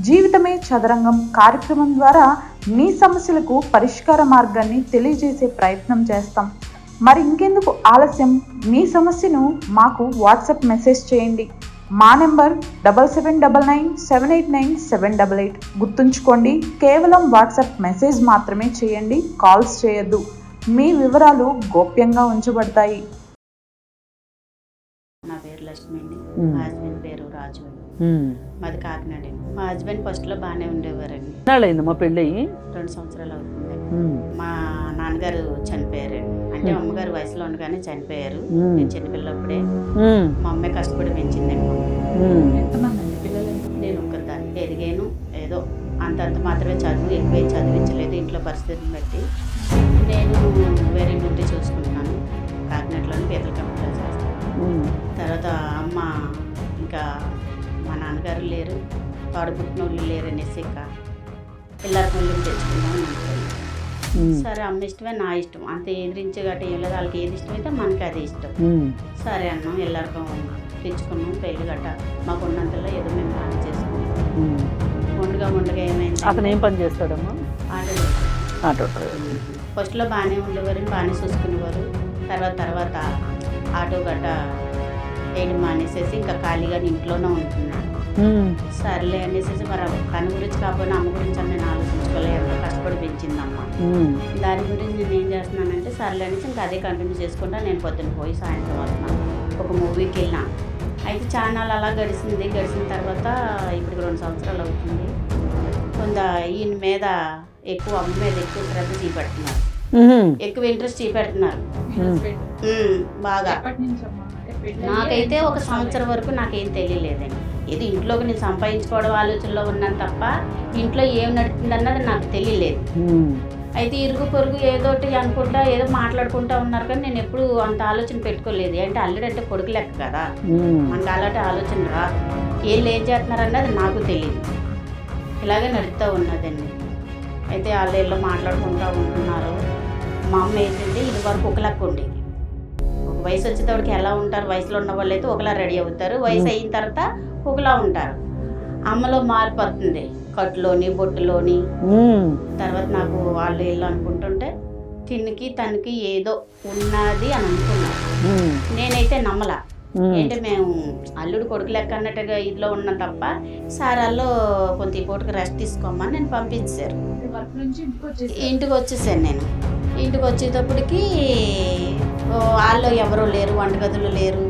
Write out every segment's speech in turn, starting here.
జీవితమే చదరంగం కార్యక్రమం ద్వారా మీ సమస్యలకు పరిష్కార మార్గాన్ని తెలియజేసే ప్రయత్నం చేస్తాం. మరి ఇంకెందుకు ఆలస్యం, మీ సమస్యను మాకు వాట్సాప్ మెసేజ్ చేయండి. మా నెంబర్ 7799978978. గుర్తుంచుకోండి, కేవలం వాట్సాప్ మెసేజ్ మాత్రమే చేయండి, కాల్స్ చేయొద్దు. మీ వివరాలు గోప్యంగా ఉంచబడతాయి. నా పేరు లక్ష్మి అండి. మా హస్బెండ్ పేరు రాజు అండి. మాది కాకినాడ అండి. మా హస్బెండ్ ఫస్ట్లో బాగానే ఉండేవారండి. నాళ్ళైంది మా పెళ్ళి 2 సంవత్సరాలు అవుతుందండి. మా నాన్నగారు చనిపోయారండి. అంటే అమ్మగారు వయసులో ఉండగానే చనిపోయారు. నేను చిన్నపిల్లప్పుడే మా అమ్మాయి కష్టపడి పెంచిందండి. నేను ఒక్కదాన్ని ఎదిగాను. ఏదో అంతంత మాత్రమే చదువు, ఎక్కువ చదివించలేదు ఇంట్లో పరిస్థితిని బట్టి. నేను వేరే డ్యూటీ చూసుకుంటున్నాను. కాకినాడలోని పీతల కంపెనీలో చేస్తాను. తర్వాత అమ్మ ఇంకా మా నాన్నగారు లేరు, తోడబుట్టిన వాళ్ళు లేరు అనేసి ఇంకా పిల్లలకి వాళ్ళు తెచ్చుకుందాం అనుకోండి. సరే అమ్మ ఇష్టమే, నా ఇష్టం, అంత ఎదిరించి గట్ట ఏం లేదు. వాళ్ళకి ఏది ఇష్టమైతే మనకి అది ఇష్టం. సరే అన్నాం, ಎಲ್ಲರಿಗೂ తెచ్చుకున్నాం. పెళ్ళి గట్ట మాకు ఉన్నంతలో ఏదో మేము బాగా చేసుకున్నాం. ఉండగా ఏమైంది, అతను ఏం పని చేస్తాడమ్మా? ఆటో ఫస్ట్లో బాగానే ఉండేవారు, బాగానే చూసుకునేవారు. తర్వాత ఆటో గట్ట వేయడం మానేసేసి ఇంకా ఖాళీగా ఇంట్లోనే ఉంటున్నాను. సర్లే అనేసి మరి తన గురించి కాకపోయినా అమ్మ గురించి అని నేను ఆలోచించుకోలేదు. ఎంతో కష్టపడి పెంచిందమ్మ. దాని గురించి నేను ఏం చేస్తున్నానంటే సర్లే అనేసి ఇంకా అదే కంటిన్యూ చేసుకుంటా. నేను పొద్దున్న పోయి సాయంత్రం వస్తున్నాను. ఒక మూవీకి వెళ్ళినా. అయితే ఛానల్ అలా గడిచిన తర్వాత ఇప్పుడు 2 సంవత్సరాలు అవుతుంది. కొంత ఈయన మీద ఎక్కువ, అమ్మ మీద ఎక్కువ శ్రద్ధ చూపెడుతున్నారు, ఎక్కువ ఇంట్రెస్ట్ చూపెడుతున్నారు బాగా. నాకైతే 1 సంవత్సరం వరకు నాకేం తెలియలేదండి. ఇది ఇంట్లోకి నేను సంపాదించుకోవడం ఆలోచనలో ఉన్నాను తప్ప ఇంట్లో ఏం నడుస్తుంది అన్నది నాకు తెలియలేదు. అయితే ఇరుగు పొరుగు ఏదోటి అనుకుంటా ఏదో మాట్లాడుకుంటా ఉన్నారు, కానీ నేను ఎప్పుడు అంత ఆలోచన పెట్టుకోలేదు. అంటే అల్లుడు అంటే కొడుకు లెక్క కదా, మనకు అలాంటి ఆలోచన రాదు. ఏం చేస్తున్నారు అన్నది నాకు తెలియదు. ఇలాగే నడుస్తూ ఉన్నదండి. అయితే వాళ్ళు ఇల్లు మాట్లాడుకుంటూ ఉంటున్నారు. మా అమ్మ ఏంటంటే ఇది వరకు ఒక లెక్క ఉండేది. ఒక వయసు వచ్చేటప్పటికి ఎలా ఉంటారు, వయసులో ఉన్న వాళ్ళు అయితే ఒకలా రెడీ అవుతారు, వయసు అయిన తర్వాత ఒకలా ఉంటారు. అమ్మలో మార్పు వస్తుంది, కట్టులోని బొట్టులోని. తర్వాత నాకు వాళ్ళు ఇల్లు అనుకుంటుంటే తినికి తనకి ఏదో ఉన్నది అని అనుకున్నారు. నేనైతే నమ్మలా. ఏంటి మేము అల్లుడు కొడుకు లెక్క అన్నట్టుగా ఇదిలో ఉన్నాం తప్ప. సారాల్లో కొంత ఈ పూటకి రెస్ట్ తీసుకోమని నేను పంపించారు. ఇంటికి వచ్చేసాను. నేను ఇంటికి వచ్చేటప్పటికి వాళ్ళు ఎవరో లేరు, వంటగదులు లేరు,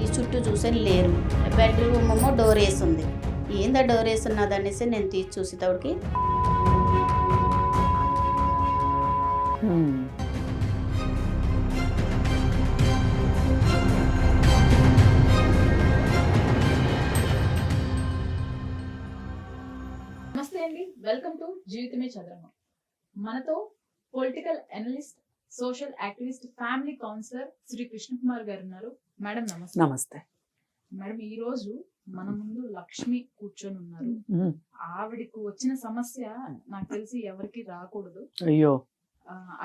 ఈ చుట్టూ చూసాను లేరు. బెడ్రూమ్ ఏమో డోర్ వేసి ఉంది. ఏందా డోర్ వేసి ఉన్నది అనేసి నేను తీసి చూసేటప్పటికి నమస్తే అండి, వెల్కమ్ టు జీవితమే చదరంగం. మనతో political analyst, social activist, family counsellor Shri Krishnakumar గారు ఉన్నారు. మేడం నమస్తే. నమస్తే మేడం, ఈ రోజు మన ముందు లక్ష్మి కూర్చొని ఉన్నారు. ఆవిడకు వచ్చిన సమస్య నాకు తెలిసి ఎవరికి రాకూడదు. అయ్యో,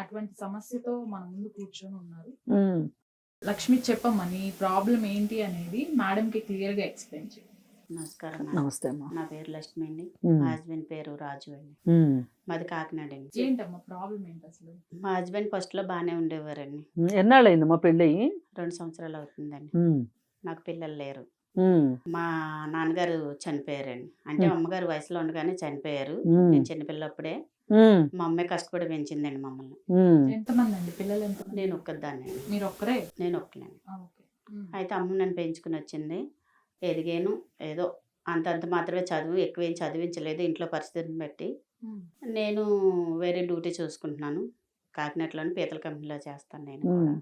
అటువంటి సమస్యతో మన ముందు కూర్చొని ఉన్నారు. లక్ష్మి, చెప్పమ్మా నీ ప్రాబ్లం ఏంటి అనేది మేడం కి క్లియర్ గా ఎక్స్ప్లెయిన్ చేయండి. నమస్కారం. నమస్తే అమ్మా. నా పేరు లక్ష్మి అండి. మా హస్బెండ్ పేరు రాజు అండి. మాది కాకినాడ అండి. ఏంటమ్మా ప్రాబ్లం ఏంటి అసలు? మా హస్బెండ్ ఫస్ట్లో బాగానే ఉండేవారండి. ఎన్నాళ్ళైంది మా పెళ్ళి? 2 సంవత్సరాలు అవుతుందండి. నాకు పిల్లలు లేరు. మా నాన్నగారు చనిపోయారండి. అంటే అమ్మగారు వయసులో ఉండగానే చనిపోయారు. నేను చిన్నపిల్లప్పుడే. మా అమ్మాయి కష్టపడి పెంచిందండి మమ్మల్ని. ఎంతమంది అండి పిల్లలు? నేను ఒక్కదాన్ని. మీరు ఒక్కరే? నేను ఒక్కనే. అయితే అమ్మ నన్ను పెంచుకుని వచ్చింది. ఎదిగాను. ఏదో అంతంత మాత్రమే చదువు, ఎక్కువ ఏం చదివించలేదు ఇంట్లో పరిస్థితిని బట్టి. నేను వేరే డ్యూటీ చూసుకుంటున్నాను. కాకినాడలోని పీతల కంపెనీలో చేస్తాను నేను కూడా.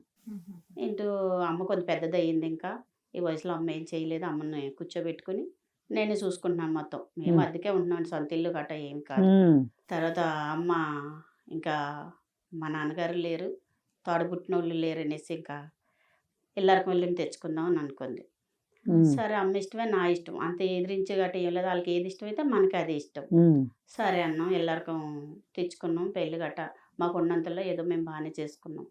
ఇంటూ అమ్మ కొంచెం పెద్దది అయ్యింది. ఇంకా ఈ వయసులో అమ్మ ఏం చేయలేదు. అమ్మని కూర్చోబెట్టుకుని నేనే చూసుకుంటున్నాను మొత్తం. మేము అద్దెకే ఉంటున్నాం, సొంత ఇల్లు గట్ట ఏం కాదు. తర్వాత అమ్మ ఇంకా మా నాన్నగారు లేరు, తోడబుట్టిన వాళ్ళు లేరు అనేసి ఇంకా ಎಲ್ಲರಿಗೂ వెళ్ళి తెచ్చుకుందాం అని అనుకుంది. సరే అమ్మ ఇష్టమే, నా ఇష్టం, అంత ఎదిరించి గట్ట ఏం లేదు. వాళ్ళకి ఏది ఇష్టమైతే మనకి అది ఇష్టం. సరే అన్నాం, ಎಲ್ಲರಿಗೂ తెచ్చుకున్నాం. పెళ్ళి గట్ట మాకు ఉన్నంతలో ఏదో మేము బాగానే చేసుకున్నాం.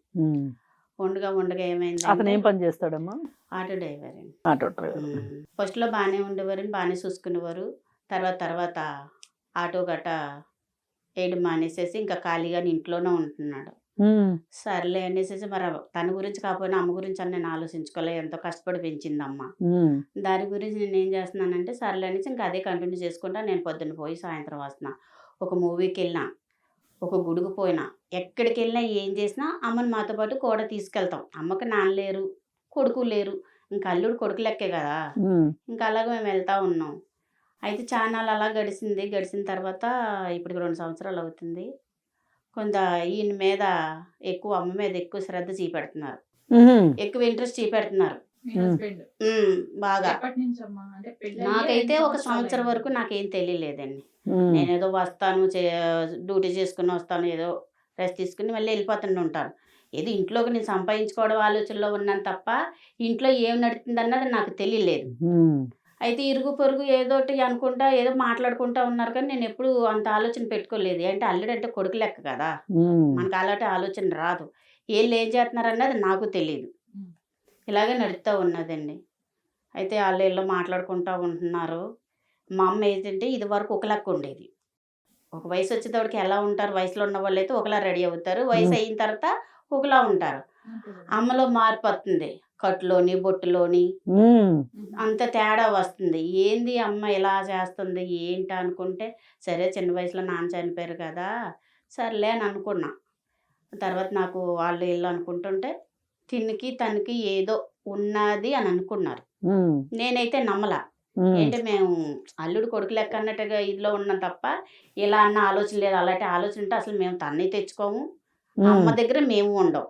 ఉండగా ఏమైంది, అతను ఏం పని చేస్తాడమ్మా? ఆటో డ్రైవర్ అండి. Auto driver. ఫస్ట్లో బాగానే ఉండేవారు, బాగానే చూసుకునేవారు. తర్వాత ఆటో గట్ట వేయడం మానేసేసి ఇంకా ఖాళీగా ఇంట్లోనే ఉంటున్నాడు. సర్లే అనేసి మరి తన గురించి కాకపోయినా అమ్మ గురించి అని నేను ఆలోచించుకోలే. ఎంతో కష్టపడి పెంచింది అమ్మ. దాని గురించి నేను ఏం చేస్తున్నానంటే సర్లే అనేసి ఇంకా అదే కంటిన్యూ చేసుకుంటా. నేను పొద్దున్న పోయి సాయంత్రం వస్తున్నా. ఒక మూవీకి వెళ్ళినా, ఒక గుడికి పోయినా, ఎక్కడికి వెళ్ళినా ఏం చేసినా అమ్మని మాతో పాటు కూడా తీసుకెళ్తాం. అమ్మకి నాన్న లేరు, కొడుకు లేరు, ఇంకా అల్లుడు కొడుకు లెక్కే కదా. ఇంకా అలాగే మేము వెళ్తా ఉన్నాం. అయితే చానాలు అలా గడిచిన తర్వాత ఇప్పటికి 2 సంవత్సరాలు అవుతుంది. కొంత ఈయన మీద అమ్మ మీద ఎక్కువ శ్రద్ధ చూపెడుతున్నారు, ఎక్కువ ఇంట్రెస్ట్ చూపెడుతున్నారు. మీ హస్బెండ్ బాగా ఎప్పటి నుంచి అమ్మా? అంటే పెళ్ళి నాకైతే ఒక సంవత్సరం వరకు నాకేం తెలియలేదండి. నేనేదో వస్తాను, డ్యూటీ చేసుకుని వస్తాను, ఏదో రెస్ట్ తీసుకుని మళ్ళీ వెళ్ళిపోతూనే ఉంటాను. ఏదో ఇంట్లోకి నేను సంపాదించుకోవడం ఆలోచనలో ఉన్నాను తప్ప ఇంట్లో ఏం నడుతుంది అన్నది నాకు తెలియలేదు. అయితే ఇరుగు పొరుగు ఏదోటి అనుకుంటా ఏదో మాట్లాడుకుంటా ఉన్నారు, కానీ నేను ఎప్పుడు అంత ఆలోచన పెట్టుకోలేదు. అంటే అల్లుడు అంటే కొడుకు లెక్క కదా, మనకు అలాంటి ఆలోచన రాదు. వీళ్ళు ఏం చేస్తున్నారు అన్నది నాకు తెలియదు. ఇలాగే నడుస్తూ ఉన్నదండి. అయితే వాళ్ళు వీళ్ళు మాట్లాడుకుంటూ ఉంటున్నారు. మా అమ్మ ఏంటంటే ఇది వరకు ఒక లెక్క ఉండేది. ఒక వయసు వచ్చేటప్పటికి ఎలా ఉంటారు, వయసులో ఉన్న వాళ్ళు అయితే ఒకలా రెడీ అవుతారు, వయసు అయిన తర్వాత ఒకలా ఉంటారు. అమ్మలో మార్పు వస్తుంది, కట్టులోని బొట్టులోని అంత తేడా వస్తుంది. ఏంది అమ్మ ఇలా చేస్తుంది ఏంటి అనుకుంటే, సరే చిన్న వయసులో నాన్న చనిపోయారు కదా, సర్లే అని అనుకున్నా. తర్వాత నాకు వాళ్ళు వీళ్ళు అనుకుంటుంటే తినికి తనకి ఏదో ఉన్నది అని అనుకున్నారు. నేనైతే నమ్మలా. ఏంటి మేము అల్లుడు కొడుకు లెక్క అన్నట్టుగా ఇదిలో ఉన్నాం తప్ప ఇలా అన్న ఆలోచన లేదు. అలాంటి ఆలోచన ఉంటే అసలు మేము తన్ని తెచ్చుకోము, అమ్మ దగ్గర మేము ఉండవు.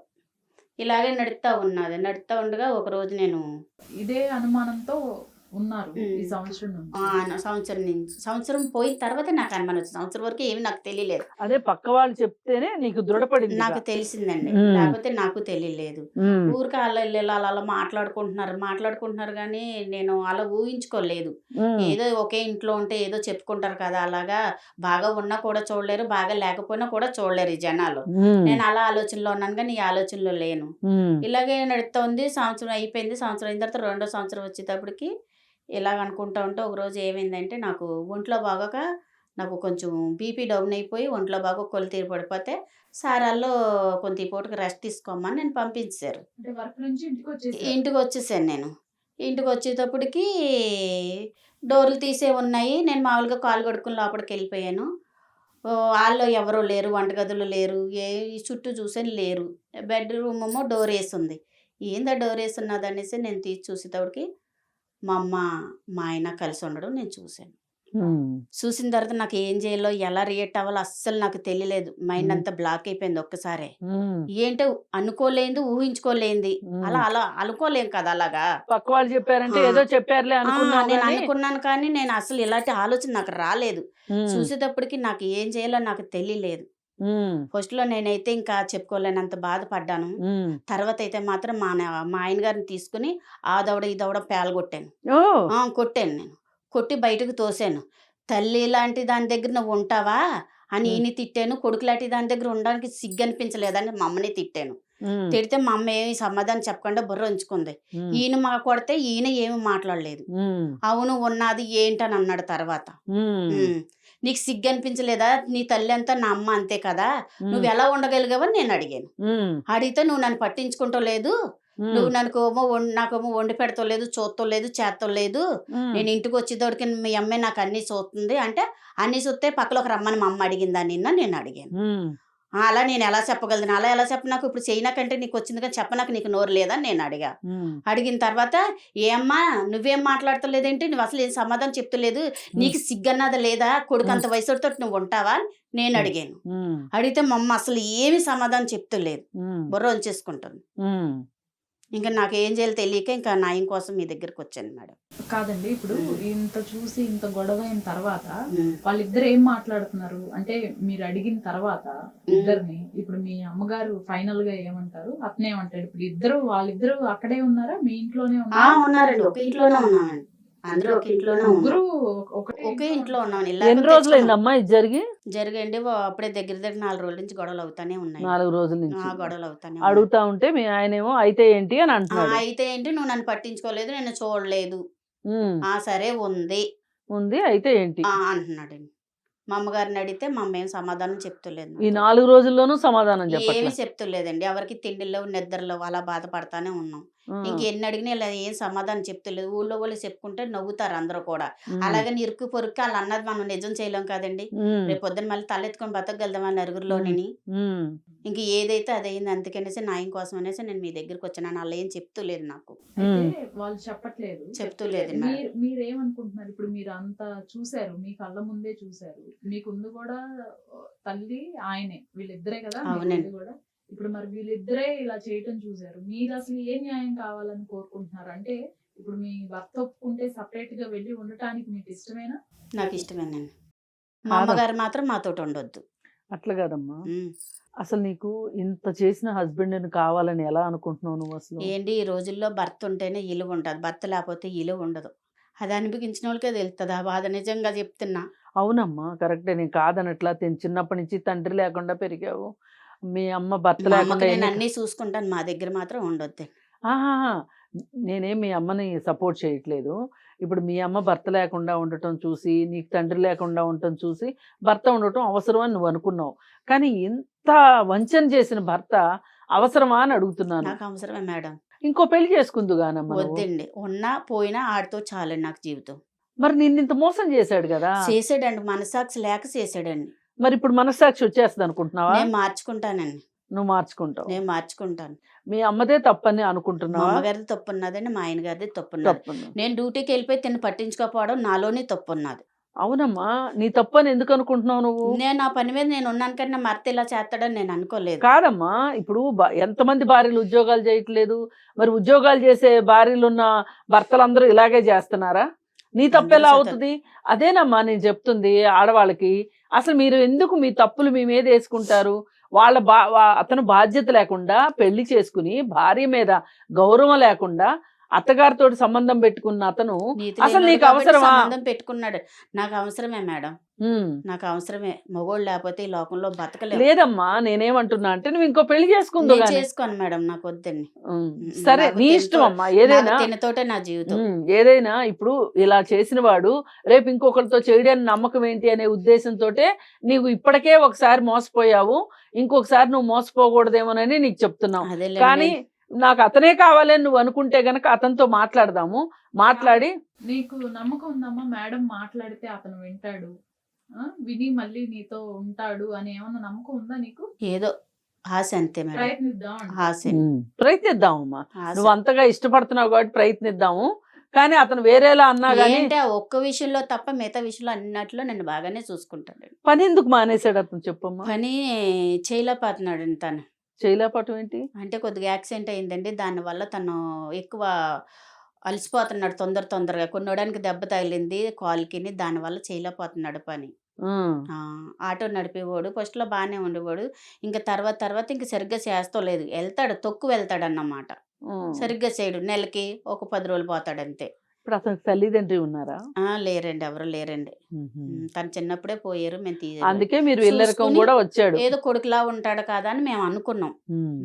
ఇలాగే నడుస్తూ ఉండగా ఒకరోజు నేను ఇదే అనుమానంతో ఉన్నారు ఈ సంవత్సరం నుంచి. సంవత్సరం పోయిన తర్వాత నాకు అనుమానం వచ్చింది. సంవత్సరం వరకు ఏమి నాకు తెలియలేదు. అదే పక్క వాళ్ళు చెప్తేనే నీకు దృఢపడింది. నాకు తెలిసిందండి, లేకపోతే నాకు తెలియలేదు. ఊరికి అలా మాట్లాడుకుంటున్నారు కానీ నేను అలా ఊహించుకోలేదు. ఏదో ఒకే ఇంట్లో ఉంటే ఏదో చెప్పుకుంటారు కదా, అలాగా బాగా ఉన్నా కూడా చూడలేరు, బాగా లేకపోయినా కూడా చూడలేరు ఈ జనాలు. నేను అలా ఆలోచనలో ఉన్నాను కానీ ఈ ఆలోచనలో లేను. ఇలాగే నడుస్తుంది. సంవత్సరం అయిపోయింది. సంవత్సరం అయిన తర్వాత 2వ సంవత్సరం వచ్చేటప్పటికి ఇలాగ అనుకుంటా ఉంటే ఒకరోజు ఏమైందంటే నాకు ఒంట్లో బాగోక నాకు కొంచెం బీపీ డౌన్ అయిపోయి ఒంట్లో బాగా కొలు తీరు పడిపోతే సారాల్లో కొంత ఈ పూటకి రెస్ట్ తీసుకోమని నేను పంపించారు. ఇంటికి వచ్చేసాను. నేను ఇంటికి వచ్చేటప్పటికి డోర్లు తీసే ఉన్నాయి. నేను మామూలుగా కాలు కడుక్కుని లోపలికి వెళ్ళిపోయాను. వాళ్ళు ఎవరూ లేరు, వంటగదులు లేరు, చుట్టూ చూసాను లేరు. బెడ్రూమ్ ఏమో డోర్ వేసి ఉంది. ఏందా డోర్ వేసి ఉన్నది అనేసి నేను తీసి చూసేటప్పటికి మా అమ్మ మా ఆయన కలిసి ఉండడం నేను చూశాను. చూసిన తర్వాత నాకు ఏం చేయాలో ఎలా రియాక్ట్ అవ్వాలో అస్సలు నాకు తెలియలేదు. మైండ్ అంతా బ్లాక్ అయిపోయింది ఒక్కసారే. ఏంటో అనుకోలేంది, ఊహించుకోలేంది. అలా అనుకోలేం కదా. అలాగా పక్క వాళ్ళు చెప్పారంటే ఏదో చెప్పారులే నేను అనుకున్నాను కానీ నేను అసలు ఇలాంటి ఆలోచన నాకు రాలేదు. చూసేటప్పటికి నాకు ఏం చేయాలో నాకు తెలియలేదు. ఫస్ట్ లో నేనైతే ఇంకా చెప్పుకోలేనంత బాధపడ్డాను. తర్వాత అయితే మాత్రం మా ఆయన గారిని తీసుకుని ఆ దవడ ఈ దవడ పేలగొట్టాను. కొట్టాను. నేను కొట్టి బయటకు తోసాను. తల్లి లాంటి దాని దగ్గర నువ్వు ఉంటావా అని ఈయన తిట్టాను. కొడుకు లాంటి దాని దగ్గర ఉండడానికి సిగ్గు అనిపించలేదని మా అమ్మని తిట్టాను. తిడితే మా అమ్మ ఏమి సమాధానం చెప్పకుండా బుర్ర ఉంచుకుంది. ఈయన మా కొడితే ఈయన ఏమి మాట్లాడలేదు. అవును ఉన్నది ఏంటని అన్నాడు. తర్వాత నీకు సిగ్గు అనిపించలేదా, నీ తల్లి అంతా నా అమ్మ అంతే కదా, నువ్వు ఎలా ఉండగలిగావని నేను అడిగాను. అడిగితే నువ్వు నన్ను పట్టించుకుంటూ లేదు, నువ్వు నాకేమో వండి పెడతలేదు, చూస్తలేదు, చేస్తలేదు. నేను ఇంటికి వచ్చేటోడికి మీ అమ్మే నాకు అన్ని చూస్తుంది అంటే అన్ని చూస్తే పక్కలోకి రమ్మని మా అమ్మ అడిగిందా నిన్న నేను అడిగాను. అలా నేను ఎలా చెప్పగలను, అలా ఎలా చెప్పనాకు ఇప్పుడు చేయనాకంటే నీకు వచ్చింది కానీ చెప్పనాక నీకు నోరు లేదని నేను అడిగిన తర్వాత ఏమ్మా నువ్వేం మాట్లాడతలేదేంటి, నువ్వు అసలు ఏం సమాధానం చెప్తలేదు, నీకు సిగ్గన్నది లేదా, కొడుకు అంత వయసుతో నువ్వు ఉంటావా నేను అడిగాను. అడిగితే మా అమ్మ అసలు ఏమి సమాధానం చెప్తలేదు, బుర్ర ఉంచేసుకుంటుంది. ఇంకా నాకు ఏం చేయాలో తెలియక ఇంకా న్యాయం కోసం మీ దగ్గరికి వచ్చాను మేడం. కాదండి, ఇప్పుడు ఇంత చూసి ఇంత గొడవ అయిన తర్వాత వాళ్ళిద్దరు ఏం మాట్లాడుతున్నారు అంటే మీరు అడిగిన తర్వాత ఇద్దరిని, ఇప్పుడు మీ అమ్మగారు ఫైనల్ గా ఏమంటారు, అతనే ఏమంటాడు? ఇప్పుడు వాళ్ళిద్దరు అక్కడే ఉన్నారా, మీ ఇంట్లోనే ఉన్నారండి? ఒక ఇంట్లోనే ఉన్నామండి, అందరూ ఒక ఇంట్లోనే, ముగ్గురు ఒకే ఇంట్లో ఉన్నాం. ఎన్ని రోజులైందమ్మా ఇది జరిగండి? అప్పుడే దగ్గర 4 రోజుల నుంచి గొడవలు అవుతానే ఉన్నాయి. 4 రోజుల నుంచి గొడవలు అవుతానే అడుగుతా ఉంటే మీ ఆయనేమో అయితే ఏంటి అని అంటున్నాడు. అయితే ఏంటి, నువ్వు నన్ను పట్టించుకోలేదు, నేను చూడలేదు. సరే ఉంది ఉంది అయితే ఏంటి అంటున్నాడండి. మా అమ్మగారిని అడిగితే మా అమ్మ ఏం సమాధానం చెప్తలేదు ఈ నాతో. 4 రోజుల్లోనూ సమాధానం ఏమీ చెప్పట్లే చెప్తలేదండి. ఎవరికి తిండిలో నిద్రలో అలా బాధపడతానే ఉన్నాం. ఆ, ఇంకెన్ని అడిగినా ఇలా ఏం సమాధానం చెప్తలేదు. ఊళ్ళో వాళ్ళు చెప్పుకుంటే నవ్వుతారు అందరూ కూడా. ఉమ్, అలాగని ఇరుక్కు పొరుక్కు వాళ్ళు అన్నది మనం నిజం చేయలేం కదండి. ఉమ్, రేపు పొద్దున్న మళ్ళీ తలెత్తుకొని బతకగలుగుదామా నలుగురిలోని. ఉమ్. ఇంక ఏదైతే అది అయింది. అందుకనేసి న్యాయం కోసం అనేసి నేను మీ దగ్గరికి వచ్చాను. అలా ఏం చెప్తలేదు నాకు. అయితే వాళ్ళు చెప్పట్లేదు. చెప్తలేదు మేడం. మీరేమనుకుంటున్నారు? ఇప్పుడు మీరు అంత చూసారు, మీ కళ్ళ ముందే చూసారు, మీకుంది కూడా తల్లి ఆయనే, వీళ్ళిద్దరే కదా మీకు అవునండి. ఉంది కూడా. ఇప్పుడు మరి వీళ్ళిద్దరే ఇలా చేయటం చూసారు, మీరు అసలు ఏ న్యాయం కావాలని కోరుకుంటున్నారు? అంటే ఇప్పుడు మీ భర్త ఒప్పుకుంటే సపరేట్ గా వెళ్ళి ఉండటానికి మీకు ఇష్టమేనా? నాకు ఇష్టమేనండి. మా కాదా? అమ్మగారు మాత్రం మాతోటి ఉండొద్దు. అట్లా కాదమ్మా, ఉమ్. అసలు నీకు ఇంత చేసిన హస్బెండ్ కావాలని ఎలా అనుకుంటున్నావు నువ్వు అసలు? ఏంటి ఈ రోజుల్లో భర్త ఉంటేనే ఇలువ ఉంటుంది. భర్త లేకపోతే ఇలువ ఉండదు. అది అనిపించిన వాళ్ళకే తెలుస్తుంది ఆ బాధ. నిజంగా చెప్తున్నా. అవునమ్మా కరెక్టే, నేను కాదనట్లా. చిన్నప్పటి నుంచి తండ్రి లేకుండా పెరిగావు, మీ అమ్మ భర్త మా లేకుండా అమ్మకి నేను ఎన్ని అన్నీ చూసుకుంటాను. మా దగ్గర మాత్రం ఉండొద్దు. ఆహాహా, నేనేం మీ అమ్మని సపోర్ట్ చేయట్లేదు. ఇప్పుడు మీ అమ్మ భర్త లేకుండా ఉండటం చూసి, నీకు తండ్రి లేకుండా ఉండటం చూసి భర్త ఉండటం అవసరం అని నువ్వు అనుకున్నావు. కానీ ఇంత వంచన చేసిన భర్త అవసరమా అని అడుగుతున్నాను. నాకు అవసరమే మేడం. ఇంకో పెళ్లి చేసుకుందుగానమ్మా నువ్వు. వద్దండి. ఉన్నా పోయినా ఆడితో చాలండి నాకు జీవితం. మరి నిన్ను ఇంత మోసం చేశాడు కదా, చేసాడండి. మనసాక్షి లేక చేసాడండి. మరి ఇప్పుడు మనస్సాక్షి వచ్చేస్తుంది అనుకుంటున్నావా? నేను మార్చుకుంటానండి. నువ్వు మార్చుకుంటావు. నేను మార్చుకుంటాను. మీ అమ్మదే తప్పని మా అనుకుంటున్నావా? అమ్మగారిది తప్పు ఉన్నదండి. మా ఆయన గారిది తప్పు ఉన్నది. తప్పని. నేను డ్యూటీకి వెళ్ళిపోయి తిని పట్టించుకోకపోవడం నాలోనే తప్పు ఉన్నది. అవునమ్మా, నీ తప్పని ఎందుకు అనుకుంటున్నావు నువ్వు? నేను నా పని మీద నేను ఉన్నాను కానీ నా భర్త ఇలా చేస్తాడని నేను అనుకోలేదు. కాదమ్మా, ఇప్పుడు ఎంతమంది భార్యలు ఉద్యోగాలు చేయట్లేదు? మరి ఉద్యోగాలు చేసే భార్యలు ఉన్న భర్తలందరూ ఇలాగే చేస్తున్నారా? నీ తప్పు ఎలా అందరూ అవుతుంది? అదేనమ్మా నేను చెప్తుంది ఆడవాళ్ళకి. అసలు మీరు ఎందుకు మీ తప్పులు మీ మీద వేసుకుంటారు? అతను బాధ్యత లేకుండా పెళ్లి చేసుకుని భార్య మీద గౌరవం లేకుండా అత్తగారితో సంబంధం పెట్టుకున్న అతను నీతి అసలు లేనివాడు నీకు కాబట్టి అవసరమా? సంబంధం పెట్టుకున్నాడు. నాకు అవసరమే మేడం. నాకు అవసరమే. మగోళ్ళు లేకపోతే ఈ లోకంలో బతకలేదు. లేదమ్మా, నేనేమంటున్నా అంటే నువ్వు ఇంకో పెళ్లి చేసుకుందు నేను గాని. చేసుకోను మేడం. నాకు వద్దండి. సరే నాకు నీ తినతో- ఇష్టం అమ్మా, ఏదైనా నాకు తినతోటే నా జీవితం. ఏదైనా ఇప్పుడు ఇలా చేసిన వాడు రేపు ఇంకొకరితో చేయడానికి నమ్మకం ఏంటి అనే ఉద్దేశంతో నీవు ఇప్పటికే ఒకసారి మోసపోయావు, ఇంకొకసారి నువ్వు మోసపోకూడదేమోనని నీకు చెప్తున్నావు. అదేలేండి. కానీ నాకు అతనే కావాలని నువ్వు అనుకుంటే గనక అతనితో మాట్లాడదాము. మాట్లాడి నీకు నమ్మకం ఉందమ్మా మేడం మాట్లాడితే అతను వింటాడు, విని మళ్ళీ నీతో ఉంటాడు అని ఏమన్నా నమ్మకం ఉందా నీకు? ఏదో ఆశ అంతే మేడం. ప్రయత్నిద్దాం. ఆశ. ప్రయత్నిద్దామమ్మా, ఆశ. నువ్వు అంతగా ఇష్టపడుతున్నావు కాబట్టి ప్రయత్నిద్దాము. కానీ అతను వేరేలా అన్నా గానీ ఏంటి ఆ ఒక్క విషయంలో తప్ప మిగతా విషయంలో అన్నట్లో నన్ను బాగానే చూసుకుంటాడు. పని ఎందుకు మానేశాడు అతను చెప్పమ్మా? పని చేయలేకపోతున్నాడు తను. చేయలేపటం ఏంటి? అంటే కొద్దిగా యాక్సిడెంట్ అయిందండి. దానివల్ల తను ఎక్కువ అలసిపోతున్నాడు తొందరగా. కొన్నోడానికి దెబ్బ తగిలింది కాలుకి. దానివల్ల చేయలేకపోతున్నాడు పని. ఆటో నడిపేవాడు. ఫస్ట్లో బాగానే ఉండేవాడు. ఇంకా తర్వాత ఇంక సరిగ్గా చేస్తలేదు. వెళ్తాడు, తొక్కు వెళ్తాడు అన్నమాట. సరిగ్గా చేయడు. నెలకి ఒక 10 రోజులు పోతాడు అంతే. ఇప్పుడు అతనికి తల్లిదండ్రి ఉన్నారా? లేరండి, ఎవరు లేరండి. తను చిన్నప్పుడే పోయారు. మేము అందుకే మీరు ఇల్లరికం చూసుకుని కూడా వచ్చాడు. ఏదో కొడుకులా ఉంటాడు కదా అని మేము అనుకున్నాం.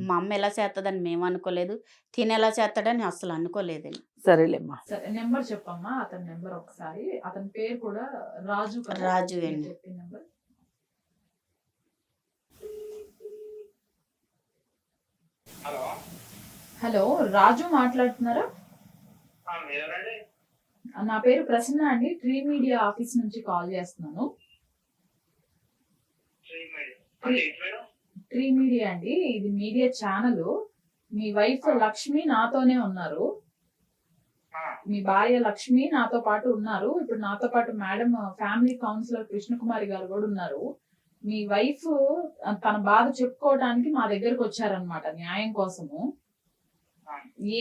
మా అమ్మ ఎలా చేస్తుందని మేము అనుకోలేదు. తిని ఎలా చేస్తాడని అసలు అనుకోలేదండి. సరేలేమ్మా. సరే నెంబర్ చెప్పమ్మా, అతని నెంబర్ ఒకసారి. అతని పేరు కూడా రాజు కదా? రాజు అండి. చెప్పిన నెంబర్. హలో, రాజు మాట్లాడుతున్నారా? నా పేరు ప్రసన్న అండి. ట్రీ మీడియా ఆఫీస్ నుంచి కాల్ చేస్తున్నాను. ట్రీ మీడియా అండి, ఇది మీడియా ఛానల్. మీ వైఫ్ లక్ష్మి నాతోనే ఉన్నారు. మీ భార్య లక్ష్మి నాతో పాటు ఉన్నారు. ఇప్పుడు నాతో పాటు మేడం ఫ్యామిలీ కౌన్సిలర్ కృష్ణకుమారి గారు కూడా ఉన్నారు. మీ వైఫ్ తన బాధ చెప్పుకోవడానికి మా దగ్గరకు వచ్చారనమాట న్యాయం కోసము.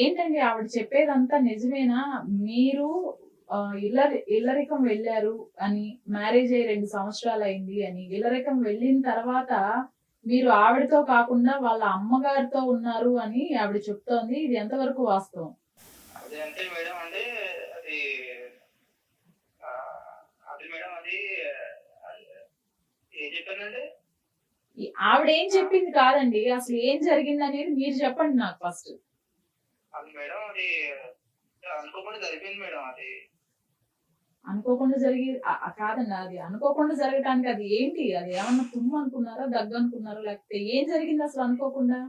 ఏంటండి ఆవిడ చెప్పేదంతా నిజమేనా? మీరు ఇల్లరికం వెళ్ళారు అని, మ్యారేజ్ అయ్యి 2 సంవత్సరాలు అయింది అని, ఇల్లరికం వెళ్ళిన తర్వాత మీరు ఆవిడతో కాకుండా వాళ్ళ అమ్మగారితో ఉన్నారు అని ఆవిడ చెప్తోంది. ఇది ఎంతవరకు వాస్తవం? అంటే మేడం అంటే అది మేడం అది ఏం చెప్పానండి? ఆవిడ ఏం చెప్పింది కాదండి, అసలు ఏం జరిగింది అనేది మీరు చెప్పండి నాకు ఫస్ట్. అది మేడం అది అనుకోకుండా జరిగింది మేడం. అది అనుకోకుండా జరిగి కాదండి, అది అనుకోకుండా జరగటానికి అది ఏంటి, అది ఏమన్నా తుమ్ము అనుకున్నారా, దగ్గు అనుకున్నారా, లేకపోతే ఏం జరిగింది అసలు అనుకోకుండా?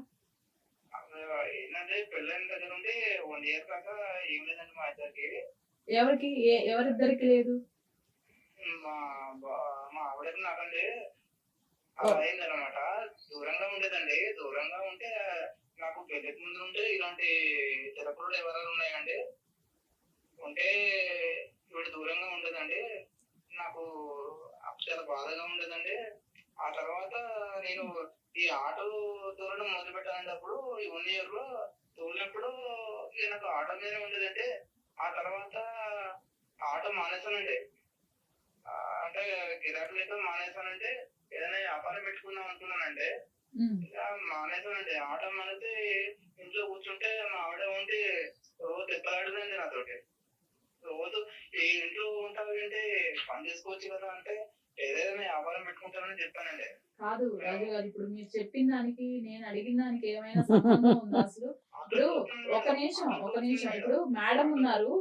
ఏంటంటే పెళ్ళైన దగ్గర నుండి 1 year దాకా ఏం లేదండి మా ఇద్దరికి. ఎవరికి ఎవరిద్దరికి లేదు? మా మా ఆవిడకి నాకండి అలా అయిందనమాట. దూరంగా ఉండేదండి. దూరంగా ఉంటే నాకు పెళ్ళికి ముందు నుండి ఇలాంటి చిరకులు ఎవరైనా ఉన్నాయండి. ఉంటే ఈవిడ దూరంగా ఉండేదండి. నాకు చాలా బాధగా ఉండేదండి. ఆ తర్వాత నేను ఈ ఆటో తోలడం మొదలు పెట్టానండి. అప్పుడు ఈ 1 year లో తోలినప్పుడు ఇక నాకు ఆటో మీదనే ఉండేదండి. ఆ తర్వాత ఆటో మానేశానండి. అంటే గిరాకీ లేక మానేశానంటే ఏదైనా వ్యాపారం పెట్టుకుందాం అనుకున్నానండి. ఇక మానేశానండి. ఆటో మానేసి ఇంట్లో కూర్చుంటే మా ఆవిడ ఉండి రోజు దెబ్బలాడదండి నాతోటి. రోజు ఈ ఇంట్లో ఉంటావేంటి, పని చేసుకోవచ్చు కదా అంటే ఏదైనా వ్యాపారం పెట్టుకుంటానని చెప్పానండి. కాదు రాజు గారు, ఇప్పుడు మీరు చెప్పిన దానికి నేను అడిగిన దానికి ఏమైనా సంబంధం ఉందా అసలు? ఇప్పుడు ఒక నిమిషం ఇప్పుడు మేడం ఉన్నారు,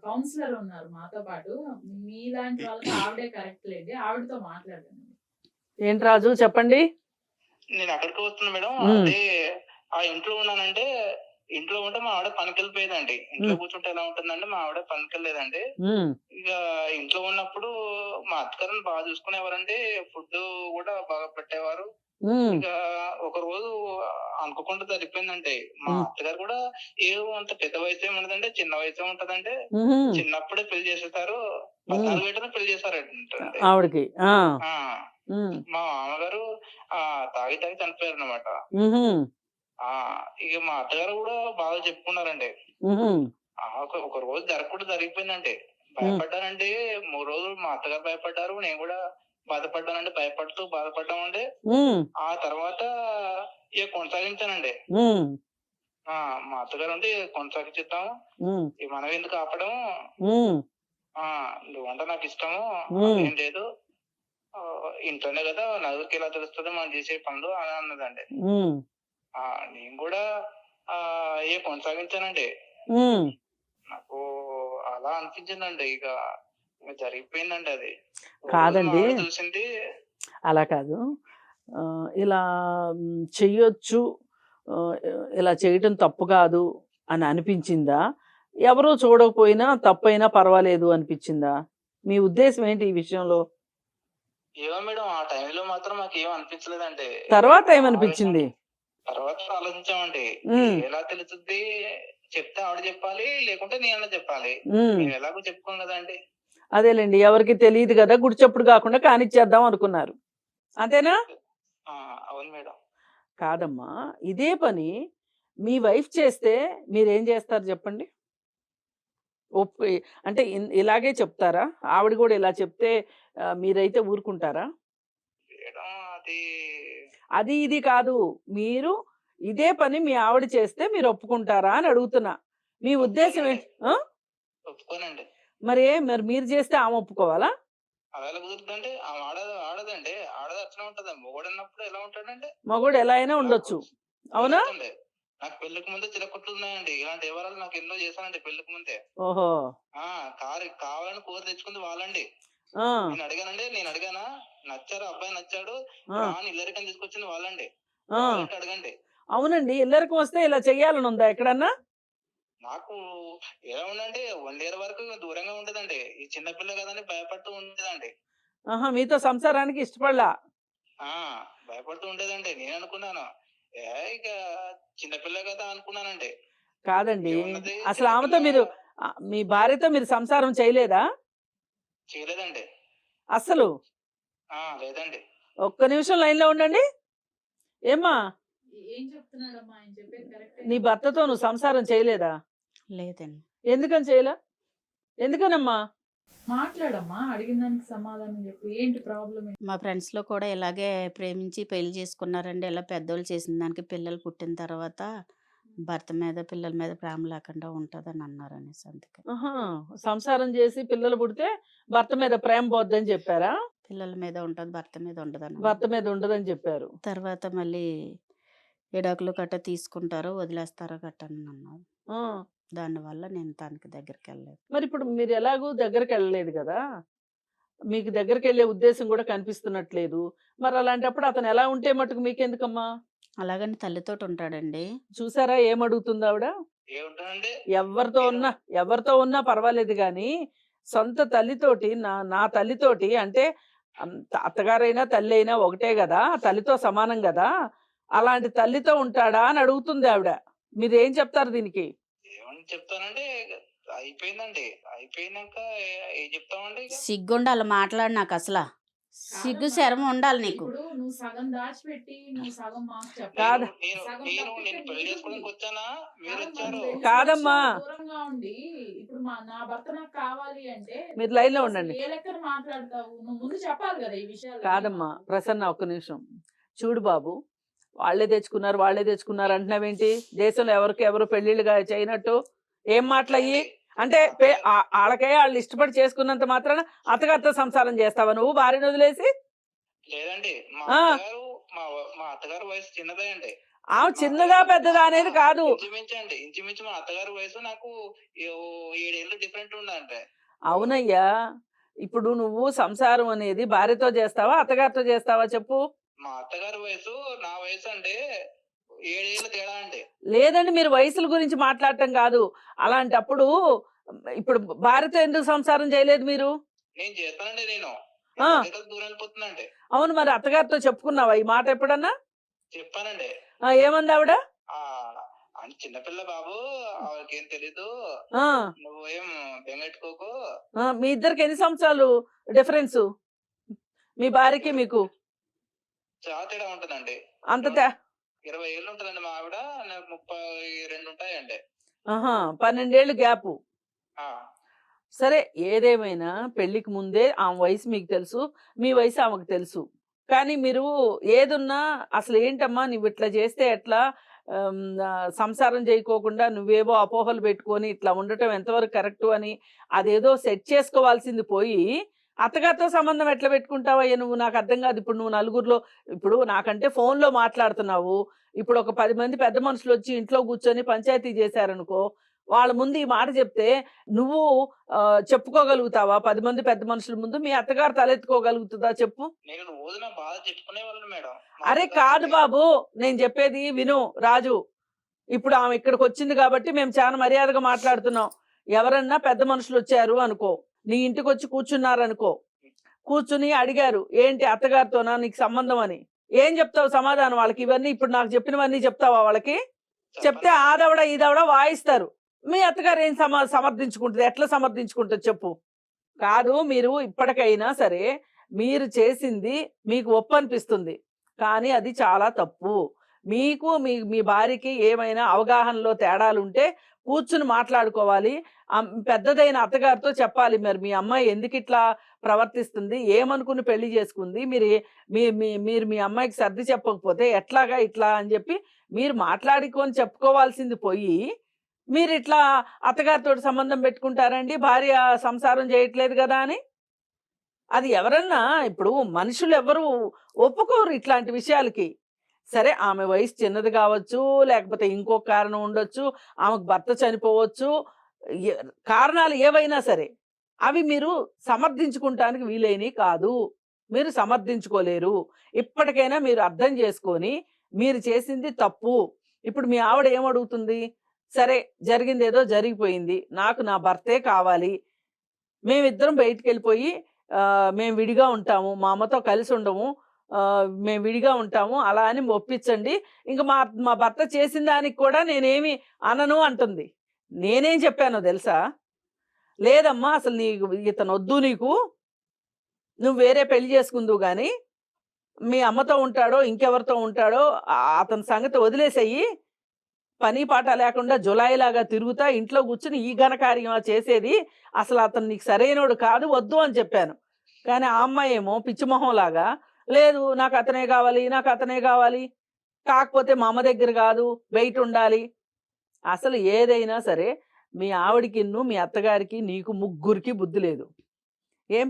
కౌన్సిలర్ ఉన్నారు మాతో పాటు, మీలాంటి వాళ్ళకి ఆవిడే కరెక్ట్ లేండి, ఆవిడతో మాట్లాడండి. ఏంటి రాజు చెప్పండి. నేను అక్కడికి వస్తున్నా మేడం. అదే ఆ ఇంట్లో ఉన్నానంటే, ఇంట్లో ఉంటే మా ఆవిడ పనికి వెళ్ళిపోయేదండి. ఇంట్లో కూర్చుంటే ఎలా ఉంటుందండి, మా ఆవిడ పనికి వెళ్ళలేదండి. ఇక ఇంట్లో ఉన్నప్పుడు మా అత్తగారిని బాగా చూసుకునేవారండి. ఫుడ్ కూడా బాగా పెట్టేవారు. ఇక ఒక రోజు అనుకోకుండా సరిపోయిందండి. మా అత్తగారు కూడా ఏదో అంత పెద్ద వయసు ఏమి ఉండదండి, చిన్న వయసే ఉంటదండి. చిన్నప్పుడే పెళ్లి చేసేసారు. 14 ఏటనే పెళ్లి చేశారండి ఆవిడకి. మా మామగారు తాగి చనిపోయారు అనమాట. ఇక మా అత్తగారు కూడా బాగా చెప్పుకున్నారండి. ఒక రోజు జరగకుండా జరిగిపోయిందండి. భయపడ్డానండి. 3 రోజులు మా అత్తగారు భయపడ్డారు, నేను కూడా బాధపడ్డానండి. బాధపడ్డామండి. ఆ తర్వాత ఇక కొనసాగించానండి. మా అత్తగారు ఉండి కొనసాగించిద్దాము, మనం ఎందుకు ఆపడం, నువ్వంటే నాకు ఇష్టము, ఏం లేదు, ఇంట్లోనే కదా నలుగురికి ఎలా తెలుస్తుంది మనం చేసే పనులు అని అన్నదండి. నేను కూడా కొనసాగించానండి. నాకు అలా అనిపించిందండి. ఇక జరిగిపోయిందండి అది. కాదండి, చూసింది అలా కాదు. ఇలా చెయ్యొచ్చు, ఇలా చేయటం తప్పు కాదు అని అనిపించిందా? ఎవరో చూడకపోయినా తప్పైనా పర్వాలేదు అనిపించిందా? మీ ఉద్దేశం ఏంటి ఈ విషయంలో? ఏమో మేడం, ఆ టైంలో మాత్రం మాకు ఏం అనిపించలేదండి. తర్వాత ఏమనిపించింది? తర్వాత ఆలోచించామండి. ఎలా తెలుస్తుంది, చెప్తే ఆవిడ చెప్పాలి, లేకుంటే నేను చెప్పాలి. నేను ఎలాగో చెప్పుకోను కదండి. అదేలేండి, ఎవరికి తెలియదు కదా, గుడిచప్పుడు కాకుండా కానిచ్చేద్దాం అనుకున్నారు, అంతేనా? అవును మేడం. కాదమ్మా, ఇదే పని మీ వైఫ్ చేస్తే మీరేం చేస్తారు చెప్పండి? అంటే ఇలాగే చెప్తారా? ఆవిడ కూడా ఇలా చెప్తే మీరైతే ఊరుకుంటారా? అది ఇది కాదు, మీరు ఇదే పని మీ ఆవిడ చేస్తే మీరు ఒప్పుకుంటారా అని అడుగుతున్నా. మీ ఉద్దేశం ఏంటి? ఒప్పుకోనండి. మరి మీరు చేస్తే ఆమె ఒప్పుకోవాలా? అలా కుదురుతుందండి. ఆడదండి, ఆడది అట్లా ఉంటది. మొగుడు అన్నప్పుడు ఎలా ఉంటాడండి? మగోడు ఎలా అయినా ఉండొచ్చు, అవునా? నాకు పెళ్లికి ముందే చిరకుట్లు ఉన్నాయండి. ఇలాంటి వివరాలు నాకు ఎన్నో చేశానండి పెళ్లికి ముందే. ఓహో. కారు కావాలని కోరి తెచ్చుకుంది వాళ్ళండి. నేను అడిగానా, నచ్చారు, అబ్బాయి నచ్చాడు, ఇల్లరికని తీసుకొచ్చింది వాళ్ళండి. అడగండి. అవునండి, ఇల్లరికి వస్తే ఇలా చెయ్యాలని ఉందా ఎక్కడన్నా? నాకు ఎలా ఉందండి, 1 year వరకు దూరంగా ఉండదండి. ఈ చిన్నపిల్ల కదని భయపడుతూ ఉండేదండి. మీతో సంసారానికి ఇష్టపడలా? భయపడుతూ ఉండేదండి. నేను అనుకున్నాను ఇక చిన్నపిల్ల కదా అనుకున్నానండి. కాదండి, అసలు ఆమెతో మీరు, మీ భార్యతో మీరు సంసారం చేయలేదా? చేయలేదండి అసలు. లేదండి. ఒక్క నిమిషం లైన్ లో ఉండండి. ఏమ్మా, ఏం చెప్తున్నాడమ్మా ఆయన చెప్పేది కరెక్ట్? నీ భర్తతో నువ్వు సంసారం చేయలేదా? లేదండి. ఎందుకని చేయలే? ఎందుకనమ్మా? మాట్లాడమ్మా, అడిగిన దానికి సమాధానం చెప్పు, ఏంటి ప్రాబ్లం? మా ఫ్రెండ్స్లో కూడా ఇలాగే ప్రేమించి పెళ్లి చేసుకున్నారండి. ఇలా పెద్దోళ్ళు చేసిన దానికి పిల్లలు పుట్టిన తర్వాత భర్త మీద పిల్లల మీద ప్రేమ లేకుండా ఉంటుందని అన్నారు అనేసి. అందుకే సంసారం చేసి పిల్లలు పుడితే భర్త మీద ప్రేమ పోద్దని చెప్పారా? పిల్లల మీద ఉంటుంది, భర్త మీద ఉండదని. భర్త మీద ఉండదని చెప్పారు. తర్వాత మళ్ళీ విడాకులు గట్ట తీసుకుంటారో వదిలేస్తారో గట్ట అని అన్నారు. దానివల్ల నేను తనకి దగ్గరికి వెళ్ళలేదు. మరి ఇప్పుడు మీరు ఎలాగూ దగ్గరికి వెళ్ళలేదు కదా, మీకు దగ్గరికి వెళ్ళే ఉద్దేశం కూడా కనిపిస్తున్నట్లేదు. మరి అలాంటప్పుడు అతను ఎలా ఉంటే మటుకు మీకెందుకమ్మా? అలాగని తల్లితోటి ఉంటాడండి. చూసారా ఏమడుగుతుంది ఆవిడ? ఏముంటుందండి ఎవరితో ఉన్నా పర్వాలేదు గాని సొంత తల్లితోటి నా తల్లితోటి అంటే అత్తగారైనా తల్లి అయినా ఒకటే కదా, తల్లితో సమానం కదా, అలాంటి తల్లితో ఉంటాడా అని అడుగుతుంది ఆవిడ. మీరేం చెప్తారు దీనికి? ఏమని చెప్తానంటే అయిపోయిందండి. అయిపోయినాక ఏం చెప్తామండి ఇక? సిగ్గుండి అలా మాట్లాడు, నాకు అసలు సిగ్గు శరం ఉండాలి నీకు. ఇప్పుడు నువ్వు సగం దాచిపెట్టి నువ్వు సగం మాకు కాదు. చెప్పాలి. నేను పెళ్లి చేసుకోవడానికి వచ్చానా, మీరు వచ్చారు. కాదమ్మా. దూరంగా ఉండి ఇప్పుడు నా భర్త నాకు కావాలి అంటే మీరు లైన్ లో ఉండండి. ఏ లెక్కన మాట్లాడతావు? నువ్వు ముందు చెప్పాలి కదా ఈ విషయాలు. కాదమ్మా ప్రసన్న, ఒక్క నిమిషం చూడు బాబు, వాళ్ళే తెచ్చుకున్నారు అంటున్నావేంటి? దేశంలో ఎవరు పెళ్లిళ్ళుగా చేయనట్టు ఏం మాటలయ్యి? అంటే వాళ్ళు ఇష్టపడి చేసుకున్నంత మాత్రాన అత్తగారితో సంసారం చేస్తావా నువ్వు భార్యను వదిలేసి? లేదండి, మా అత్తగారు వయసు చిన్నదే అండి. చిన్నదా పెద్దదా అనేది కాదు, ఇంచుమించు మా అత్తగారి వయసు నాకు 7 ఏళ్ళు డిఫరెంట్ ఉందంటే. అవునయ్యా, ఇప్పుడు నువ్వు సంసారం అనేది భార్యతో చేస్తావా అత్తగారితో చేస్తావా చెప్పు? మా అత్తగారి వయసు నా వయసు అంటే 7 ఏళ్ళ తేడా అండి. లేదండి, మీరు వయసుల గురించి మాట్లాడటం కాదు. అలాంటప్పుడు ఇప్పుడు భార్యతో ఎందుకు సంసారం చేయలేదు మీరు? నేను చేస్తానండి. నేను దూరం వెళ్ళిపోతుందండి. అవును, మరి అత్తగారితో చెప్పుకున్నావా ఈ మాట ఎప్పుడన్నా? చెప్పానండి. ఏమంది ఆవిడ? చిన్నపిల్ల బాబు, ఆవిడకి ఏం తెలీదు, నువ్వేం బెంగెట్టుకోకు. మీ ఇద్దరికి ఎన్ని సంవత్సరాలు డిఫరెన్స్? మీ భార్యకి మీకు చాలా తేడా ఉంటుందండి. అంత 20 ఏళ్ళు ఉంటుందండి మా ఆవిడ, నాకు 32 ఉంటాయండి. 12 ఏళ్ళు గ్యాప్. సరే, ఏదేమైనా పెళ్లికి ముందే ఆమె వయసు మీకు తెలుసు, మీ వయసు ఆమెకు తెలుసు. కానీ మీరు ఏదున్నా అసలు ఏంటమ్మా నువ్వు ఇట్లా చేస్తే ఎట్లా, సంసారం చేయకోకుండా నువ్వేవో అపోహలు పెట్టుకొని ఇట్లా ఉండటం ఎంతవరకు కరెక్టు అని అదేదో సెట్ చేసుకోవాల్సింది పోయి అత్తగారితో సంబంధం ఎట్లా పెట్టుకుంటావయ్యా నువ్వు? నాకు అర్థం కాదు. ఇప్పుడు నువ్వు నలుగురిలో, ఇప్పుడు నాకంటే ఫోన్లో మాట్లాడుతున్నావు, ఇప్పుడు ఒక 10 మంది పెద్ద మనుషులు వచ్చి ఇంట్లో కూర్చొని పంచాయతీ చేశారనుకో, వాళ్ళ ముందు ఈ మాట చెప్తే నువ్వు చెప్పుకోగలుగుతావా? 10 మంది పెద్ద మనుషుల ముందు మీ అత్తగారు తలెత్తుకోగలుగుతుందా చెప్పు? అరే కాదు బాబు, నేను చెప్పేది విను రాజు. ఇప్పుడు ఆమె ఇక్కడికి వచ్చింది కాబట్టి మేము చాలా మర్యాదగా మాట్లాడుతున్నాం. ఎవరన్నా పెద్ద మనుషులు వచ్చారు అనుకో, నీ ఇంటికి వచ్చి కూర్చున్నారనుకో, కూర్చుని అడిగారు ఏంటి అత్తగారితోనా నీకు సంబంధం అని, ఏం చెప్తావు సమాధానం వాళ్ళకి? ఇవన్నీ ఇప్పుడు నాకు చెప్పినవన్నీ చెప్తావా వాళ్ళకి? చెప్తే ఆదవడ ఈదవడ వాయిస్తారు. మీ అత్తగారు ఏం సమర్థించుకుంటుంది? ఎట్లా సమర్థించుకుంటుంది చెప్పు? కాదు, మీరు ఇప్పటికైనా సరే మీరు చేసింది మీకు ఒప్పు అనిపిస్తుంది, కానీ అది చాలా తప్పు. మీకు మీ భార్యకి ఏమైనా అవగాహనలో తేడాలుంటే కూర్చుని మాట్లాడుకోవాలి. పెద్దదైన అత్తగారితో చెప్పాలి, మరి మీ అమ్మాయి ఎందుకు ఇట్లా ప్రవర్తిస్తుంది, ఏమనుకుని పెళ్లి చేసుకుంది, మీరు మీ అమ్మాయికి సర్ది చెప్పకపోతే ఎట్లాగా ఇట్లా అని చెప్పి మీరు మాట్లాడుకొని చెప్పుకోవాల్సింది పోయి మీరు ఇట్లా అత్తగారితో సంబంధం పెట్టుకుంటారండి భార్య సంసారం చేయట్లేదు కదా అని. అది ఎవరన్నా, ఇప్పుడు మనుషులు ఎవరు ఒప్పుకోరు ఇట్లాంటి విషయాలకి. సరే, ఆమె వయసు చిన్నది కావచ్చు, లేకపోతే ఇంకొక కారణం ఉండొచ్చు, ఆమెకు భర్త చనిపోవచ్చు, కారణాలు ఏవైనా సరే అవి మీరు సమర్థించుకుంటానికి వీలైనవి కాదు, మీరు సమర్థించుకోలేరు. ఇప్పటికైనా మీరు అర్థం చేసుకొని మీరు చేసింది తప్పు. ఇప్పుడు మీ ఆవిడ ఏమడుగుతుంది? సరే, జరిగింది ఏదో జరిగిపోయింది, నాకు నా భర్తే కావాలి, మేమిద్దరం బయటికి వెళ్ళిపోయి మేము విడిగా ఉంటాము, మా అమ్మతో కలిసి ఉండము, మేము విడిగా ఉంటాము అలా అని ఒప్పించండి, ఇంకా మా భర్త చేసిన దానికి కూడా నేనేమి అనను అంటుంది. నేనేం చెప్పానో తెలుసా? లేదమ్మా, అసలు ఇతను వద్దు, నువ్వు వేరే పెళ్లి చేసుకుందువు కానీ మీ అమ్మతో ఉంటాడో ఇంకెవరితో ఉంటాడో అతని సంగతి వదిలేసేయి, పని పాట లేకుండా జులాయిలాగా తిరుగుతా ఇంట్లో కూర్చుని ఈ ఘనకార్యం చేసేది, అసలు అతను నీకు సరైనోడు కాదు, వద్దు అని చెప్పాను. కానీ ఆ అమ్మాయి ఏమో పిచ్చిమొహంలాగా లేదు, నాకు అతనే కావాలి, కాకపోతే మా అమ్మ దగ్గర కాదు బయట ఉండాలి. అసలు ఏదైనా సరే మీ ఆవిడికి మీ అత్తగారికి నీకు ముగ్గురికి బుద్ధి లేదు. ఏం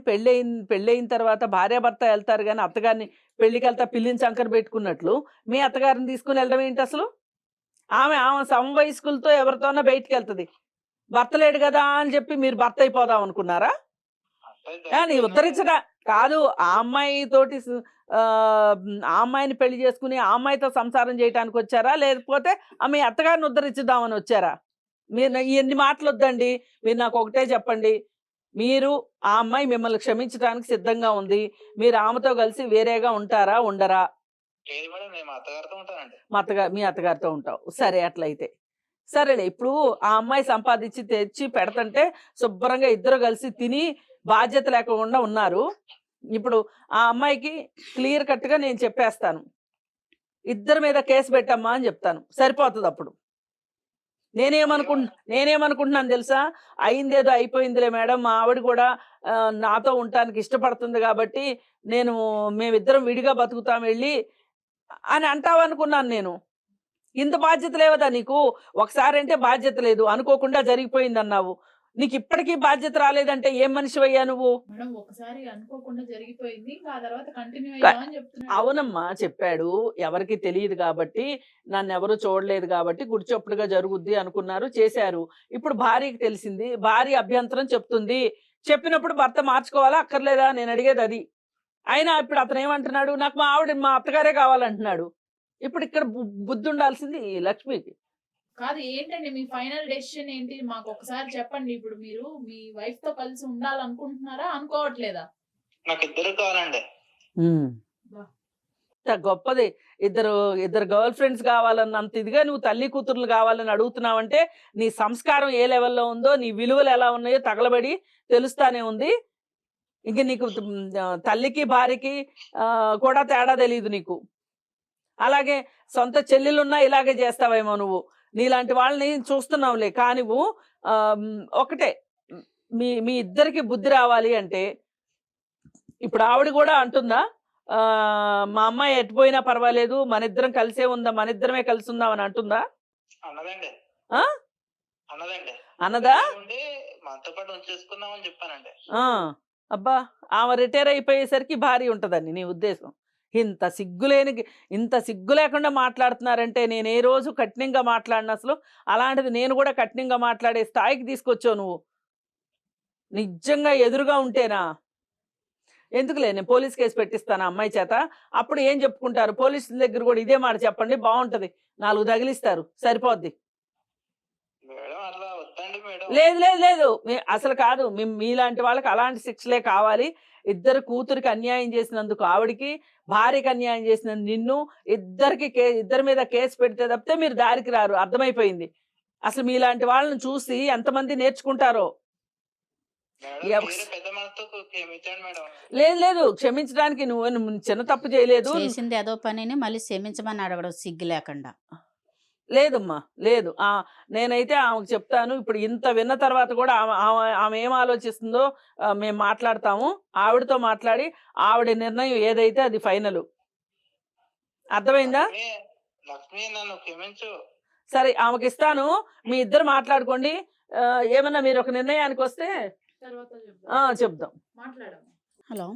పెళ్ళయిన తర్వాత భార్యాభర్త వెళ్తారు కానీ అత్తగారిని పెళ్లికి వెళ్తా పిల్లిని చంకర పెట్టుకున్నట్లు మీ అత్తగారిని తీసుకుని వెళ్ళడం ఏంటి అసలు? ఆమె సమవయస్కులతో ఎవరితోనో బయటికి వెళ్తుంది, భర్త లేడు కదా అని చెప్పి మీరు భర్త అయిపోదాం అనుకున్నారా? నీ ఉద్ధరించడా కాదు, ఆ అమ్మాయి తోటి ఆ అమ్మాయిని పెళ్లి చేసుకుని ఆ అమ్మాయితో సంసారం చేయడానికి వచ్చారా, లేకపోతే మీ అత్తగారిని ఉద్ధరించుదామని వచ్చారా? మీరు ఎన్ని మాటలు వద్దండి, మీరు నాకు ఒకటే చెప్పండి. మీరు ఆ అమ్మాయి మిమ్మల్ని క్షమించడానికి సిద్ధంగా ఉంది, మీరు ఆమెతో కలిసి వేరేగా ఉంటారా ఉండరా? మీ అత్తగారితో ఉంటావు. సరే, అట్లయితే సరేలే. ఇప్పుడు ఆ అమ్మాయి సంపాదించి తెచ్చి పెడతంటే శుభ్రంగా ఇద్దరు కలిసి తిని బాధ్యత లేకుండా ఉన్నారు. ఇప్పుడు ఆ అమ్మాయికి క్లియర్ కట్గా నేను చెప్పేస్తాను, ఇద్దరి మీద కేసు పెట్టమ్మా అని చెప్తాను, సరిపోతుంది. అప్పుడు నేనేమనుకుంటున్నాను తెలుసా, అయిందేదో అయిపోయిందిలే మేడం, మా ఆవిడ కూడా నాతో ఉండటానికి ఇష్టపడుతుంది కాబట్టి మేమిద్దరం విడిగా బతుకుతాం వెళ్ళి అని అంటావనుకున్నాను నేను. ఇంత బాధ్యత లేవదా నీకు? ఒకసారి అంటే బాధ్యత లేదు, అనుకోకుండా జరిగిపోయింది అన్నావు. నీకు ఇప్పటికీ బాధ్యత రాలేదంటే ఏం మనిషివయ్యా నువ్వు? ఒకసారి అనుకోకుండా జరిగిపోయింది, ఆ తర్వాత కంటిన్యూ అవునమ్మా, చెప్పాడు. ఎవరికి తెలియదు కాబట్టి, నన్ను ఎవరు చూడలేదు కాబట్టి గుడిచొప్పుడుగా జరుగుద్ది అనుకున్నారు, చేశారు. ఇప్పుడు భార్యకి తెలిసింది, భార్య అభ్యంతరం చెప్తుంది. చెప్పినప్పుడు భర్త మార్చుకోవాలా అక్కర్లేదా? నేను అడిగేది అది. అయినా ఇప్పుడు అతను ఏమంటున్నాడు, నాకు మా అత్తగారే కావాలంటున్నాడు. ఇప్పుడు ఇక్కడ బుద్ధి ఉండాల్సింది లక్ష్మికి కాదు. ఏంటండి మీ ఫైనల్ డెసిషన్ ఏంటి? మాకు ఒకసారి చెప్పండి. ఇప్పుడు మీరు మీ వైఫ్ తో కలిసి ఉండాలనుకుంటున్నారా, అనుకోవట్లేదా? నాకు ఇద్దరు కావాలండి. గొప్పది. ఇద్దరు గర్ల్ ఫ్రెండ్స్ కావాలన్నంత ఇదిగా నువ్వు తల్లి కూతుర్లు కావాలని అడుగుతున్నావంటే నీ సంస్కారం ఏ లెవెల్లో ఉందో, నీ విలువలు ఎలా ఉన్నాయో తగలబడి తెలుస్తానే ఉంది. ఇంక నీకు తల్లికి భార్యకి కూడా తేడా తెలియదు నీకు. అలాగే సొంత చెల్లెలున్నా ఇలాగే చేస్తావేమో నువ్వు. నీలాంటి వాళ్ళని చూస్తున్నావులే. కానీ ఒకటే, మీ ఇద్దరికి బుద్ధి రావాలి అంటే, ఇప్పుడు ఆవిడ కూడా అంటుందా, మా అమ్మాయి ఎట్టుపోయినా పర్వాలేదు, మన ఇద్దరం కలిసే ఉందా, మన ఇద్దరమే కలిసి ఉందాం అని అంటుందా? అన్నదా? అబ్బా, ఆమె రిటైర్ అయిపోయేసరికి భార్య ఉంటదని నీ ఉద్దేశం? ఇంత సిగ్గు లేకుండా మాట్లాడుతున్నారంటే నేను ఏ రోజు కఠినంగా మాట్లాడిన, అసలు అలాంటిది నేను కూడా కఠినంగా మాట్లాడే స్థాయికి తీసుకొచ్చావు నువ్వు. నిజంగా ఎదురుగా ఉంటేనా? ఎందుకులే, నేను పోలీస్ కేసు పెట్టిస్తాను అమ్మాయి చేత. అప్పుడు ఏం చెప్పుకుంటారు పోలీసుల దగ్గర కూడా ఇదే మాట చెప్పండి, బాగుంటది. 4 తగిలిస్తారు, సరిపోద్ది. లేదు లేదు లేదు, అసలు కాదు. మీలాంటి వాళ్ళకి అలాంటి శిక్షలే కావాలి. ఇద్దరు కూతురికి అన్యాయం చేసినందుకు ఆవిడికి, భార్యకి అన్యాయం చేసినందుకు నిన్ను, ఇద్దరి మీద కేసు పెడితే తప్పితే మీరు దారికి రారు, అర్థమైపోయింది. అసలు మీలాంటి వాళ్ళని చూసి ఎంతమంది నేర్చుకుంటారో. లేదు లేదు, క్షమించడానికి నువ్వు చిన్న తప్పు చేయలేదు. చేసింది ఏదో పనిని మళ్ళీ క్షమించమని అడగడం సిగ్గు లేకుండా. లేదమ్మా, లేదు. నేనైతే ఆమెకు చెప్తాను. ఇప్పుడు ఇంత విన్న తర్వాత కూడా ఆమె ఏం ఆలోచిస్తుందో మేము మాట్లాడతాము. ఆవిడతో మాట్లాడి ఆవిడ నిర్ణయం ఏదైతే అది ఫైనల్. అర్థమైందా? సరే, ఆమెకి ఇస్తాను, మీ ఇద్దరు మాట్లాడుకోండి. ఏమన్నా మీరు ఒక నిర్ణయానికి వస్తే చెప్దాం. హలో,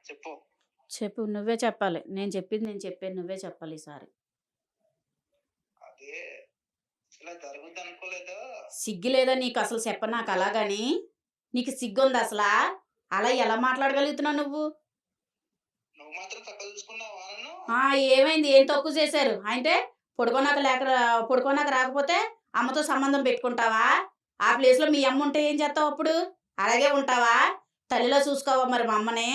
చెప్పు. నువ్వే చెప్పాలి. నేను చెప్పాను, నువ్వే చెప్పాలి ఈసారి. సిగ్గు లేదా నీకు అసలు? చెప్ప నాకు అలాగని. నీకు సిగ్గు ఉంది అసలు? అలా ఎలా మాట్లాడగలుగుతున్నావు నువ్వు? ఏమైంది? ఏం తక్కువ చేశారు అంటే? పొడుకోనాక రాకపోతే అమ్మతో సంబంధం పెట్టుకుంటావా? ఆ ప్లేస్ లో మీ అమ్మ ఉంటే ఏం చేస్తావు అప్పుడు? అలాగే ఉంటావా? తల్లిలో చూసుకోవా మరి మా అమ్మనే?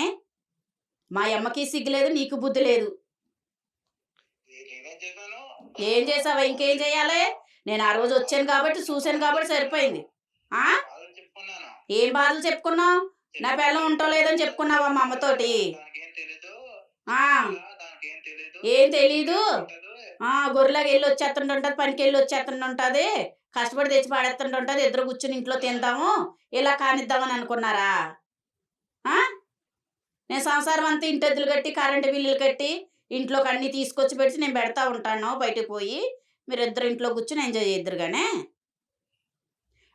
మా అమ్మకి సిగ్గు లేదు, నీకు బుద్ధి లేదు. ఏం చేసావా? ఇంకేం చేయాలి? నేను ఆ రోజు వచ్చాను కాబట్టి, చూశాను కాబట్టి సరిపోయింది. ఏం బాధలు చెప్పుకున్నావు? నా పిల్లలు ఉంటో లేదని చెప్పుకున్నావా మా అమ్మతోటి? ఏం తెలీదు. గొర్రెలాగా వెళ్ళి వచ్చేస్తుంటుంటది, పనికి వెళ్ళి వచ్చేస్తుంటుంటది, కష్టపడి తెచ్చి పాడేస్తుంటుంటది. ఇద్దరు కూర్చుని ఇంట్లో తింటాము, ఇలా కానిద్దామని అనుకున్నారా? నేను సంసారం అంతా ఇంటెద్దులు కట్టి, కరెంటు బిల్లులు కట్టి, ఇంట్లోకి అన్నీ తీసుకొచ్చి పెట్టి నేను పెడతా ఉంటాను. బయటకు పోయి మీరు ఇద్దరు ఇంట్లో కూర్చొని ఎంజాయ్ చేద్దరు. కానీ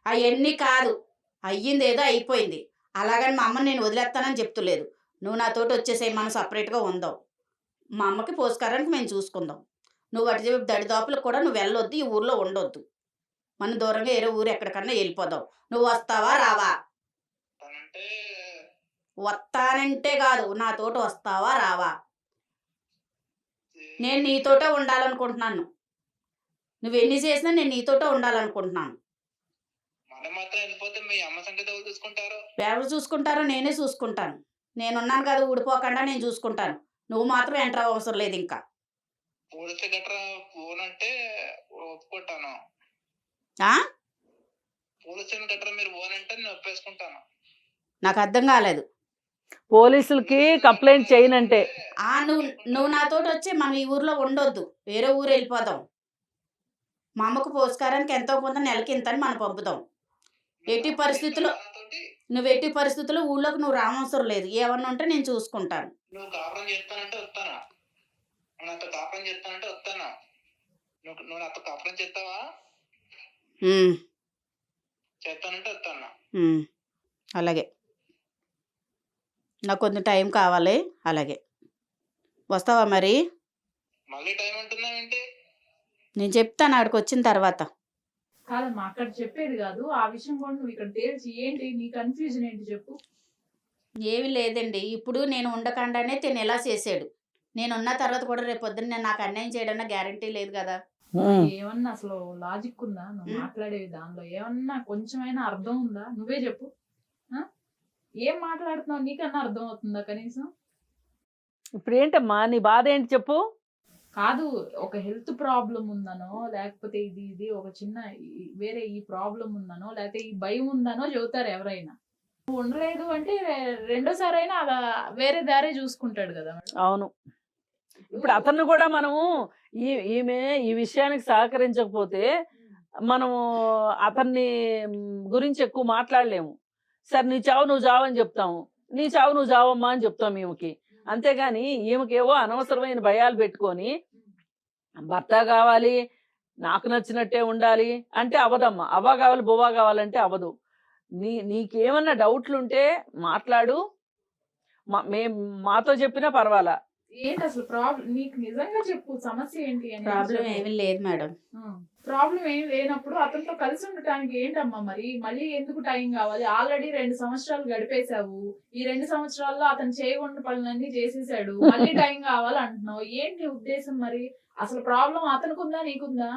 అవన్నీ కాదు, అయ్యింది ఏదో అయిపోయింది. అలాగని మా అమ్మని నేను వదిలేస్తానని చెప్తలేదు. నువ్వు నాతోటి వచ్చేసే, మనం సపరేట్గా ఉందాం. మా అమ్మకి పోస్కారానికి మేము చూసుకుందాం. నువ్వు అటు చెప్పి దడిదాపులకు కూడా నువ్వు వెళ్ళొద్దు, ఈ ఊర్లో ఉండొద్దు. మనం దూరంగా వేరే ఊరు ఎక్కడికన్నా వెళ్ళిపోదాం. నువ్వు వస్తావా రావా? తనంటే వస్తానంటే కాదు, నాతోటి వస్తావా రావా? నేను నీతోటే ఉండాలనుకుంటున్నాను. నువ్వు ఎన్ని చేసినా నేను నీతోటే ఉండాలనుకుంటున్నాను. మనం మాత్రం వెళ్ళిపోతే మీ అమ్మ సంగతి ఎవరు చూసుకుంటారు? ఎవరు చూసుకుంటారో నేనే చూసుకుంటాను. నేనున్నాను కదా, ఊడిపోకుండా నేను చూసుకుంటాను. నువ్వు మాత్రం ఎంటర్ అవసరం లేదు ఇంకా. పోలీసు గట్రా ఫోన్ అంటే ఒప్పుకుంటాను. ఆ? పోలీసులు గట్రా మీరు ఫోన్ అంటే నేను ఒప్పేసుకుంటాను. నాకు అర్థం కాలేదు. పోలీసులకి కంప్లైంట్ చేయనంటే నువ్వు నాతోటి వచ్చి మనం ఈ ఊర్లో ఉండొద్దు, వేరే ఊరు వెళ్ళిపోదాం. మా అమ్మకు పోస్కారానికి ఎంతో కొంత నెలకి ఇంతని మనం పంపుతాం. ఎట్టి పరిస్థితుల్లో నువ్వు ఎట్టి పరిస్థితుల్లో ఊళ్ళోకి నువ్వు రావసరం లేదు. ఏమన్నా ఉంటే నేను చూసుకుంటాను. నువ్వు కాపురం చేస్తానంటే వస్తానా? నువ్వు నాతో కాపురం చేస్తానంటే వస్తానా? నువ్వు నాతో కాపురం చేస్తావా? చేస్తానంటే వస్తానా? అలాగే, నాకు కొంచెం టైం కావాలి. అలాగే వస్తావా మరి? మళ్ళీ టైం అంటున్నావేంటి? నేను చెప్తాను ఆడికి వచ్చిన తర్వాత. కాదమ్మా, అక్కడ చెప్పేది కాదు ఆ విషయం కూడా నువ్వు ఇక్కడ తేల్చి ఏంటి నీ కన్ఫ్యూజన్ ఏంటి చెప్పు. ఏమీ లేదండి, ఇప్పుడు నేను ఉండకుండానే తిని ఎలా చేసాడు. నేను ఉన్న తర్వాత కూడా రేపు పొద్దున్న నాకు అన్యాయం చేయడన్నా గ్యారంటీ లేదు కదా. ఏమన్నా అసలు లాజిక్ ఉందా నువ్వు మాట్లాడేవి? దానిలో ఏమన్నా కొంచెమైనా అర్థం ఉందా? నువ్వే చెప్పు. ఏం మాట్లాడుతున్నావు? నీకన్నా అర్థం అవుతుందా కనీసం? ఇప్పుడు ఏంటమ్మా నీ బాధ ఏంటి చెప్పు. కాదు, ఒక హెల్త్ ప్రాబ్లం ఉందనో, లేకపోతే ఇది ఒక చిన్న వేరే ఈ ప్రాబ్లం ఉందనో, లేకపోతే ఈ భయం ఉందనో చెబుతారు ఎవరైనా. నువ్వు ఉండలేదు అంటే రెండోసారి అయినా వేరే దారే చూసుకుంటాడు కదా. అవును, ఇప్పుడు అతన్ని కూడా మనము ఈమె ఈ విషయానికి సహకరించకపోతే మనము అతన్ని గురించి ఎక్కువ మాట్లాడలేము. సరే నీ చావు నువ్వు చావు అని చెప్తాము, నీ చావు నువ్వు చావమ్మా అని చెప్తాం ఈమెకి. అంతేగాని ఈమెకేవో అనవసరమైన భయాలు పెట్టుకొని భర్త కావాలి, నాకు నచ్చినట్టే ఉండాలి అంటే అవదమ్మా. అవ్వ కావాలి బువ్వ కావాలంటే అవదు. నీకేమన్నా డౌట్లు ఉంటే మాట్లాడు, మాతో చెప్పినా పర్వాలా. ఏంటి అసలు ప్రాబ్లం? నీకు నిజంగా చెప్పు, సమస్య ఏంటి అని. ప్రాబ్లం ఏమీ లేదు మేడం. ప్రాబ్లం ఏమి లేనప్పుడు అతనితో కలిసి ఉండటానికి ఏంటమ్మా మరి మళ్ళీ ఎందుకు టైం కావాలి? ఆల్రెడీ 2 సంవత్సరాలు గడిపేశావు. ఈ 2 సంవత్సరాల్లో అతను చేయకుండా పనులన్నీ చేసేసాడు. మళ్ళీ టైం కావాలి అంటున్నావు. ఏంటి ఉద్దేశం మరి? అసలు ప్రాబ్లం అతనికి ఉందా నీకుందా?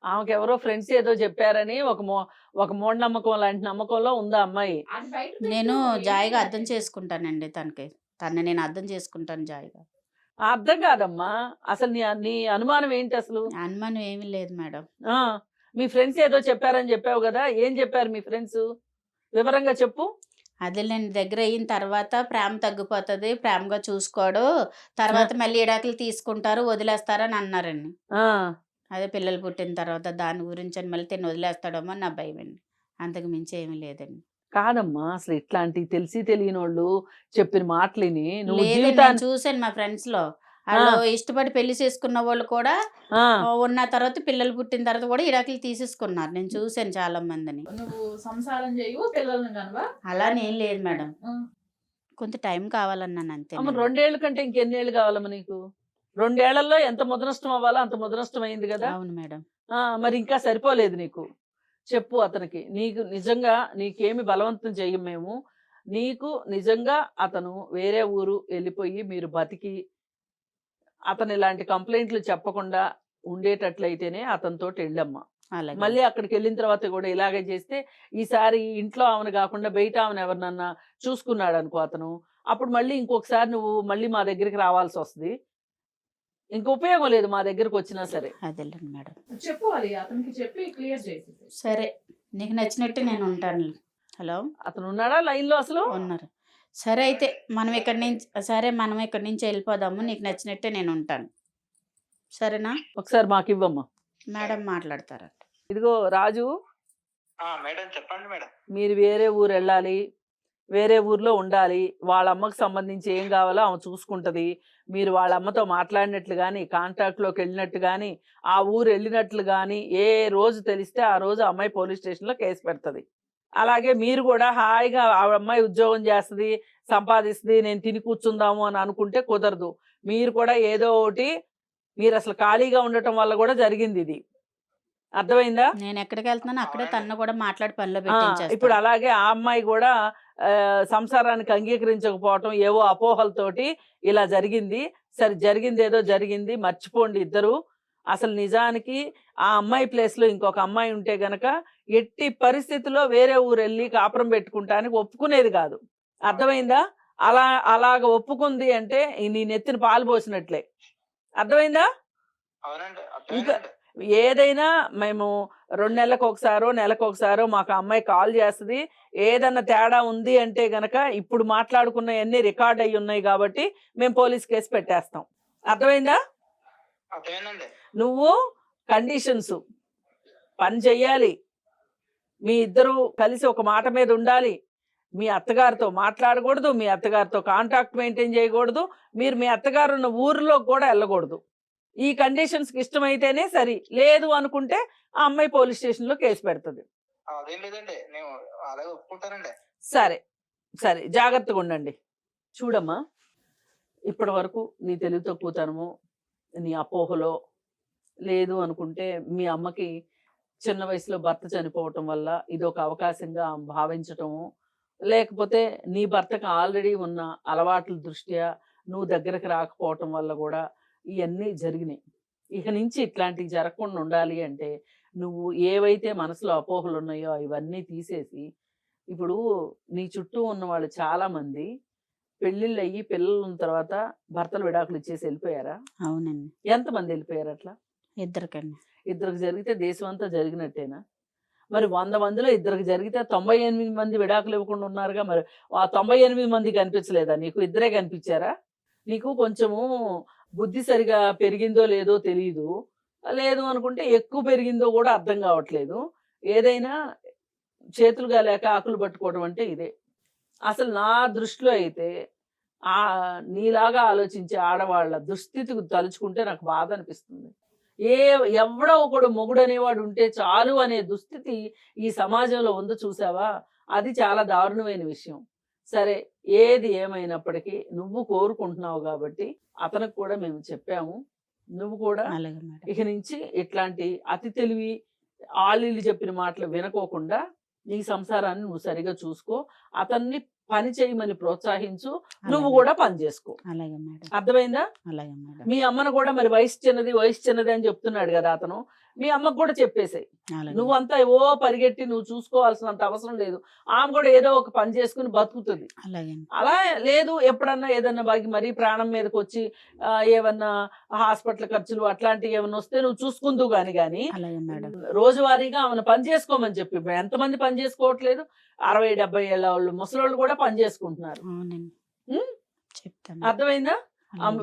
ఆమెకు ఎవరో ఫ్రెండ్స్ ఏదో చెప్పారని ఒక మూఢనమ్మకం లాంటి నమ్మకంలో ఉందా అమ్మాయి. నేను జాయిగా అర్థం చేసుకుంటానండి. తనని నేను అర్థం చేసుకుంటాను జాయిగా. అర్థం కాదమ్మా, అసలు నీ అనుమానం ఏంటి అసలు? అనుమానం ఏమీ లేదు మేడం. మీ ఫ్రెండ్స్ ఏదో చెప్పారని చెప్పావు కదా, ఏం చెప్పారు మీ ఫ్రెండ్స్? వివరంగా చెప్పు. అదేలేండి, దగ్గర అయిన తర్వాత ప్రేమ తగ్గిపోతుంది, ప్రేమగా చూసుకోడు, తర్వాత మళ్ళీ ఇడాకులు తీసుకుంటారు, వదిలేస్తారు అని అన్నారండి. అదే పిల్లలు పుట్టిన తర్వాత దాని గురించి అని మళ్ళీ తిని వదిలేస్తాడేమో నా భయం అండి. అంతకు మించి ఏమీ లేదండి. కాదమ్మా, అసలు ఇట్లాంటి తెలిసి తెలియని వాళ్ళు చెప్పిన మాటలిని నువ్వు జీవితాన్ని చూసాను మా ఫ్రెండ్స్ లో. వాళ్ళు ఇష్టపడి పెళ్లి చేసుకున్న వాళ్ళు కూడా ఉన్న తర్వాత పిల్లలు పుట్టిన తర్వాత కూడా ఇడాకులు తీసేసుకున్నారు. నేను చూసాను చాలా మందిని. నువ్వు సంసారం చేయవు పిల్లల్ని కనుక అలానేం లేదు మేడం, కొంత టైం కావాలన్నాను అంతే. 2 ఏళ్ళ కంటే ఇంకెన్నేళ్ళు కావాలమ్మా నీకు? 2 ఏళ్లలో ఎంత ముదనష్టం అవ్వాలో అంత ముదనష్టం అయింది కదా. అవును మేడం. మరి ఇంకా సరిపోలేదు నీకు. చెప్పు అతనికి, నీకు నిజంగా నీకేమి బలవంతం చెయ్యం మేము. నీకు నిజంగా అతను వేరే ఊరు వెళ్ళిపోయి మీరు బతికి అతను ఇలాంటి కంప్లైంట్లు చెప్పకుండా ఉండేటట్లయితేనే అతనితో వెళ్ళమ్మా. మళ్ళీ అక్కడికి వెళ్ళిన తర్వాత కూడా ఇలాగే చేస్తే ఈసారి ఇంట్లో ఆమెను కాకుండా బయట ఆమెను ఎవరినన్నా చూసుకున్నాడు అనుకో అతను, అప్పుడు మళ్ళీ ఇంకొకసారి నువ్వు మళ్ళీ మా దగ్గరికి రావాల్సి వస్తుంది. ఇంక ఉపయోగం లేదు మా దగ్గరకు వచ్చినా సరే. అదేలేండి మేడం, చెప్పు, అది అతనికి చెప్పి క్లియర్ చేసి. సరే, నీకు నచ్చినట్టు నేను ఉంటాను. హలో, అతను ఉన్నాడా లైన్ లో? అసలు ఉన్నారు. సరే అయితే మనం ఇక్కడి నుంచి వెళ్ళిపోదాము. నీకు నచ్చినట్టే నేను ఉంటాను, సరేనా? ఒకసారి మాకు ఇవ్వమ్మా. మేడం మాట్లాడతారా? ఇదిగో రాజు, మేడం చెప్పండి మేడం. మీరు వేరే ఊరు వెళ్ళాలి, వేరే ఊర్లో ఉండాలి. వాళ్ళ అమ్మకు సంబంధించి ఏం కావాలో ఆమె చూసుకుంటది. మీరు వాళ్ళ అమ్మతో మాట్లాడినట్లు కానీ, కాంటాక్ట్లోకి వెళ్ళినట్టు కానీ, ఆ ఊరు వెళ్ళినట్లు కానీ ఏ రోజు తెలిస్తే ఆ రోజు అమ్మాయి పోలీస్ స్టేషన్లో కేసు పెడుతుంది. అలాగే మీరు కూడా హాయిగా ఆ అమ్మాయి ఉద్యోగం చేస్తుంది, సంపాదిస్తుంది, నేను తిని కూర్చుందాము అని అనుకుంటే కుదరదు. మీరు కూడా ఏదో ఒకటి, మీరు అసలు ఖాళీగా ఉండటం వల్ల కూడా జరిగింది ఇది. అర్థమైందా? నేను ఎక్కడికి వెళ్తున్నానో అక్కడే తనను కూడా మాట్లాడి పనిలో ఇప్పుడు పెట్టించేస్తాను. అలాగే ఆ అమ్మాయి కూడా సంసారానికి అంగీకరించకపోవటం ఏవో అపోహలతోటి ఇలా జరిగింది. సరే జరిగింది ఏదో జరిగింది, మర్చిపోండి ఇద్దరు. అసలు నిజానికి ఆ అమ్మాయి ప్లేస్లో ఇంకొక అమ్మాయి ఉంటే గనక ఎట్టి పరిస్థితుల్లో వేరే ఊరు వెళ్ళి కాపురం పెట్టుకుంటానికి ఒప్పుకునేది కాదు. అర్థమైందా? అలాగ ఒప్పుకుంది అంటే నీ నెత్తిన పాలు పోసినట్లే. అర్థమైందా? అవునండి, ఇంకా అర్థమైందండి. ఏదైనా మేము 2 నెలలకు ఒకసారో నెలకు ఒకసారో మాకు అమ్మాయి కాల్ చేస్తుంది. ఏదన్నా తేడా ఉంది అంటే గనక ఇప్పుడు మాట్లాడుకున్నవన్నీ రికార్డ్ అయ్యి ఉన్నాయి కాబట్టి మేము పోలీస్ కేసు పెట్టేస్తాం. అర్థమైందా? అర్థమైందండి. నువ్వు కండిషన్స్ పని చెయ్యాలి, మీ ఇద్దరు కలిసి ఒక మాట మీద ఉండాలి, మీ అత్తగారితో మాట్లాడకూడదు, మీ అత్తగారితో కాంటాక్ట్ మెయింటైన్ చేయకూడదు, మీరు మీ అత్తగారు ఉన్న ఊరిలో కూడా వెళ్ళకూడదు. ఈ కండిషన్స్కి ఇష్టమైతేనే సరి, లేదు అనుకుంటే ఆ అమ్మాయి పోలీస్ స్టేషన్లో కేసు పెడుతుంది. అదేం లేదండి, నేను అలాగే ఒప్పుకుంటానండి. సరే సరే, జాగ్రత్తగా ఉండండి. చూడమ్మా, ఇప్పటి వరకు నీ తెలివి తక్కువతనము, నీ అపోహలో లేదు అనుకుంటే మీ అమ్మకి చిన్న వయసులో భర్త చనిపోవటం వల్ల ఇదొక అవకాశంగా భావించటము, లేకపోతే నీ భర్తకు ఆల్రెడీ ఉన్న అలవాట్ల దృష్ట్యా నువ్వు దగ్గరకు రాకపోవటం వల్ల కూడా ఇవన్నీ జరిగినాయి. ఇక నుంచి ఇట్లాంటివి జరగకుండా ఉండాలి అంటే నువ్వు ఏవైతే మనసులో అపోహలు ఉన్నాయో ఇవన్నీ తీసేసి, ఇప్పుడు నీ చుట్టూ ఉన్న వాళ్ళు చాలామంది పెళ్ళిళ్ళు అయ్యి పిల్లలు ఉన్న తర్వాత భర్తలు విడాకులు ఇచ్చేసి వెళ్ళిపోయారా? అవునండి, ఎంతమంది వెళ్ళిపోయారు అట్లా? ఇద్దరికండి. ఇద్దరికి జరిగితే దేశం అంతా జరిగినట్టేనా? మరి 100 మందిలో ఇద్దరికి జరిగితే 98 మంది విడాకులు ఇవ్వకుండా ఉన్నారుగా. మరి ఆ 98 మంది కనిపించలేదా నీకు? ఇద్దరే కనిపించారా? నీకు కొంచెము బుద్ధి సరిగా పెరిగిందో లేదో తెలీదు. లేదు అనుకుంటే ఎక్కువ పెరిగిందో కూడా అర్థం కావట్లేదు. ఏదైనా చేతులుగా లేక ఆకులు పట్టుకోవడం అంటే ఇదే. అసలు నా దృష్టిలో అయితే నీలాగా ఆలోచించే ఆడవాళ్ళ దుస్థితికి తలుచుకుంటే నాకు బాధ అనిపిస్తుంది. ఎవడో ఒకడు మొగుడు అనేవాడు ఉంటే చాలు అనే దుస్థితి ఈ సమాజంలో ఉందో చూసావా? అది చాలా దారుణమైన విషయం. సరే, ఏది ఏమైనప్పటికీ నువ్వు కోరుకుంటున్నావు కాబట్టి అతనికి కూడా మేము చెప్పాము. నువ్వు కూడా అలాగే మేడం. ఇక నుంచి ఇట్లాంటి అతి తెలివి ఆలీలు చెప్పిన మాటలు వినకోకుండా నీ సంసారాన్ని నువ్వు సరిగా చూసుకో, అతన్ని పని చేయమని ప్రోత్సహించు, నువ్వు కూడా పని చేసుకో. అలాగే మేడం. అర్థమైందా? అలాగే మేడం. మీ అమ్మను కూడా మరి వయసు చిన్నది అని చెప్తున్నాడు కదా అతను, మీ అమ్మకు కూడా చెప్పేసాయి. నువ్వంతా పరిగెట్టి నువ్వు చూసుకోవాల్సినంత అవసరం లేదు. ఆమె కూడా ఏదో ఒక పని చేసుకుని బతుకుతుంది. అలా లేదు, ఎప్పుడన్నా ఏదన్నా మరీ ప్రాణం మీదకి వచ్చి ఏమన్నా హాస్పిటల్ ఖర్చులు అట్లాంటివి ఏమన్నా వస్తే నువ్వు చూసుకుందు కానీ రోజువారీగా ఆమెను పని చేసుకోమని చెప్పి. ఎంతమంది పని చేసుకోవట్లేదు? 60-70 ఏళ్ళ వాళ్ళు ముసలోళ్ళు కూడా పని చేసుకుంటున్నారు. అర్థమైందా?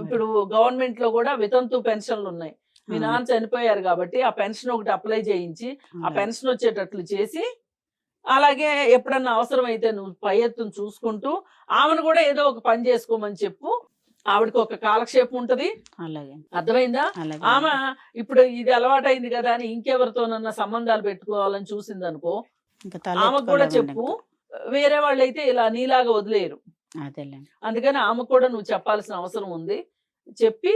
ఇప్పుడు గవర్నమెంట్ లో కూడా వితంతు పెన్షన్లు ఉన్నాయి. మీ నాన్న చనిపోయారు కాబట్టి ఆ పెన్షన్ ఒకటి అప్లై చేయించి ఆ పెన్షన్ వచ్చేటట్లు చేసి, అలాగే ఎప్పుడన్నా అవసరమైతే నువ్వు పై ఎత్తును చూసుకుంటూ ఆమెను కూడా ఏదో ఒక పని చేసుకోమని చెప్పు. ఆవిడకి ఒక కాలక్షేపం ఉంటది. అర్థమైందా? ఆమె ఇప్పుడు ఇది అలవాటైంది కదా అని ఇంకెవరితోనన్నా సంబంధాలు పెట్టుకోవాలని చూసింది అనుకో, ఆమెకు కూడా చెప్పు. వేరే వాళ్ళైతే ఇలా నీలాగా వదిలేరు. అందుకని ఆమె కూడా నువ్వు చెప్పాల్సిన అవసరం ఉంది. చెప్పి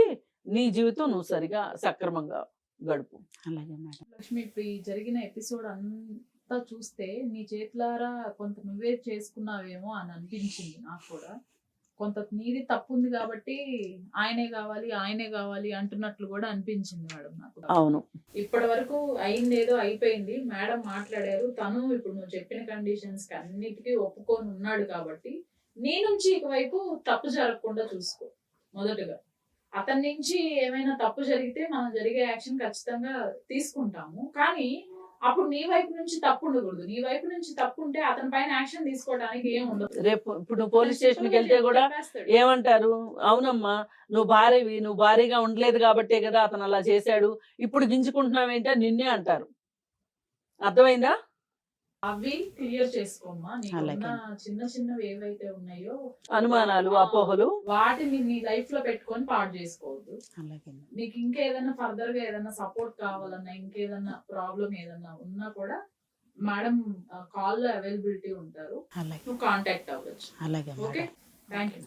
నీ జీవితం నువ్వు సరిగా సక్రమంగా గడుపు. అలాగే మేడం. లక్ష్మి, ఇప్పుడు ఈ జరిగిన ఎపిసోడ్ అంతా చూస్తే నీ చేతులారా కొంత నువ్వే చేసుకున్నావేమో అని అనిపించింది నాకు కూడా. కొంత నీది తప్పు ఉంది కాబట్టి ఆయనే కావాలి అంటున్నట్లు కూడా అనిపించింది మేడం నాకు. అవును, ఇప్పటి వరకు అయింది ఏదో అయిపోయింది. మేడం మాట్లాడారు, తను ఇప్పుడు నువ్వు చెప్పిన కండిషన్స్ కి అన్నిటికీ ఒప్పుకొని ఉన్నాడు కాబట్టి నీ నుంచి ఇకవైపు తప్పు జరగకుండా చూసుకో. మొదటగా అతని నుంచి ఏమైనా తప్పు జరిగితే మనం జరిగే యాక్షన్ ఖచ్చితంగా తీసుకుంటాము, కానీ అప్పుడు నీ వైపు నుంచి తప్పు ఉండకూడదు. నీ వైపు నుంచి తప్పు ఉంటే అతని పైన యాక్షన్ తీసుకోవడానికి ఏం ఉండదు. రేపు ఇప్పుడు పోలీస్ స్టేషన్కి వెళ్తే కూడా ఏమంటారు? అవునమ్మా, నువ్వు భారీగా ఉండలేదు కాబట్టే కదా అతను అలా చేశాడు, ఇప్పుడు గింజుకుంటున్నావేంటే నిన్నే అంటారు. అర్థమైందా? అవి క్లియర్ చేసుకోమ్మా. నీకున్న చిన్నవి ఏవైతే ఉన్నాయో అనుమానాలు, అపోహలు, వాటిని నీ లైఫ్ లో పెట్టుకొని పాడు చేసుకోవద్దు. నీకు ఇంకేదన్నా ఫర్దర్ గా ఏదన్నా సపోర్ట్ కావాలన్నా, ఇంకేదన్నా ప్రాబ్లం ఏదన్నా ఉన్నా కూడా మేడం కాల్ లో అవైలబిలిటీ ఉంటారు, నువ్వు కాంటాక్ట్ అవ్వచ్చు. Okay, thank you.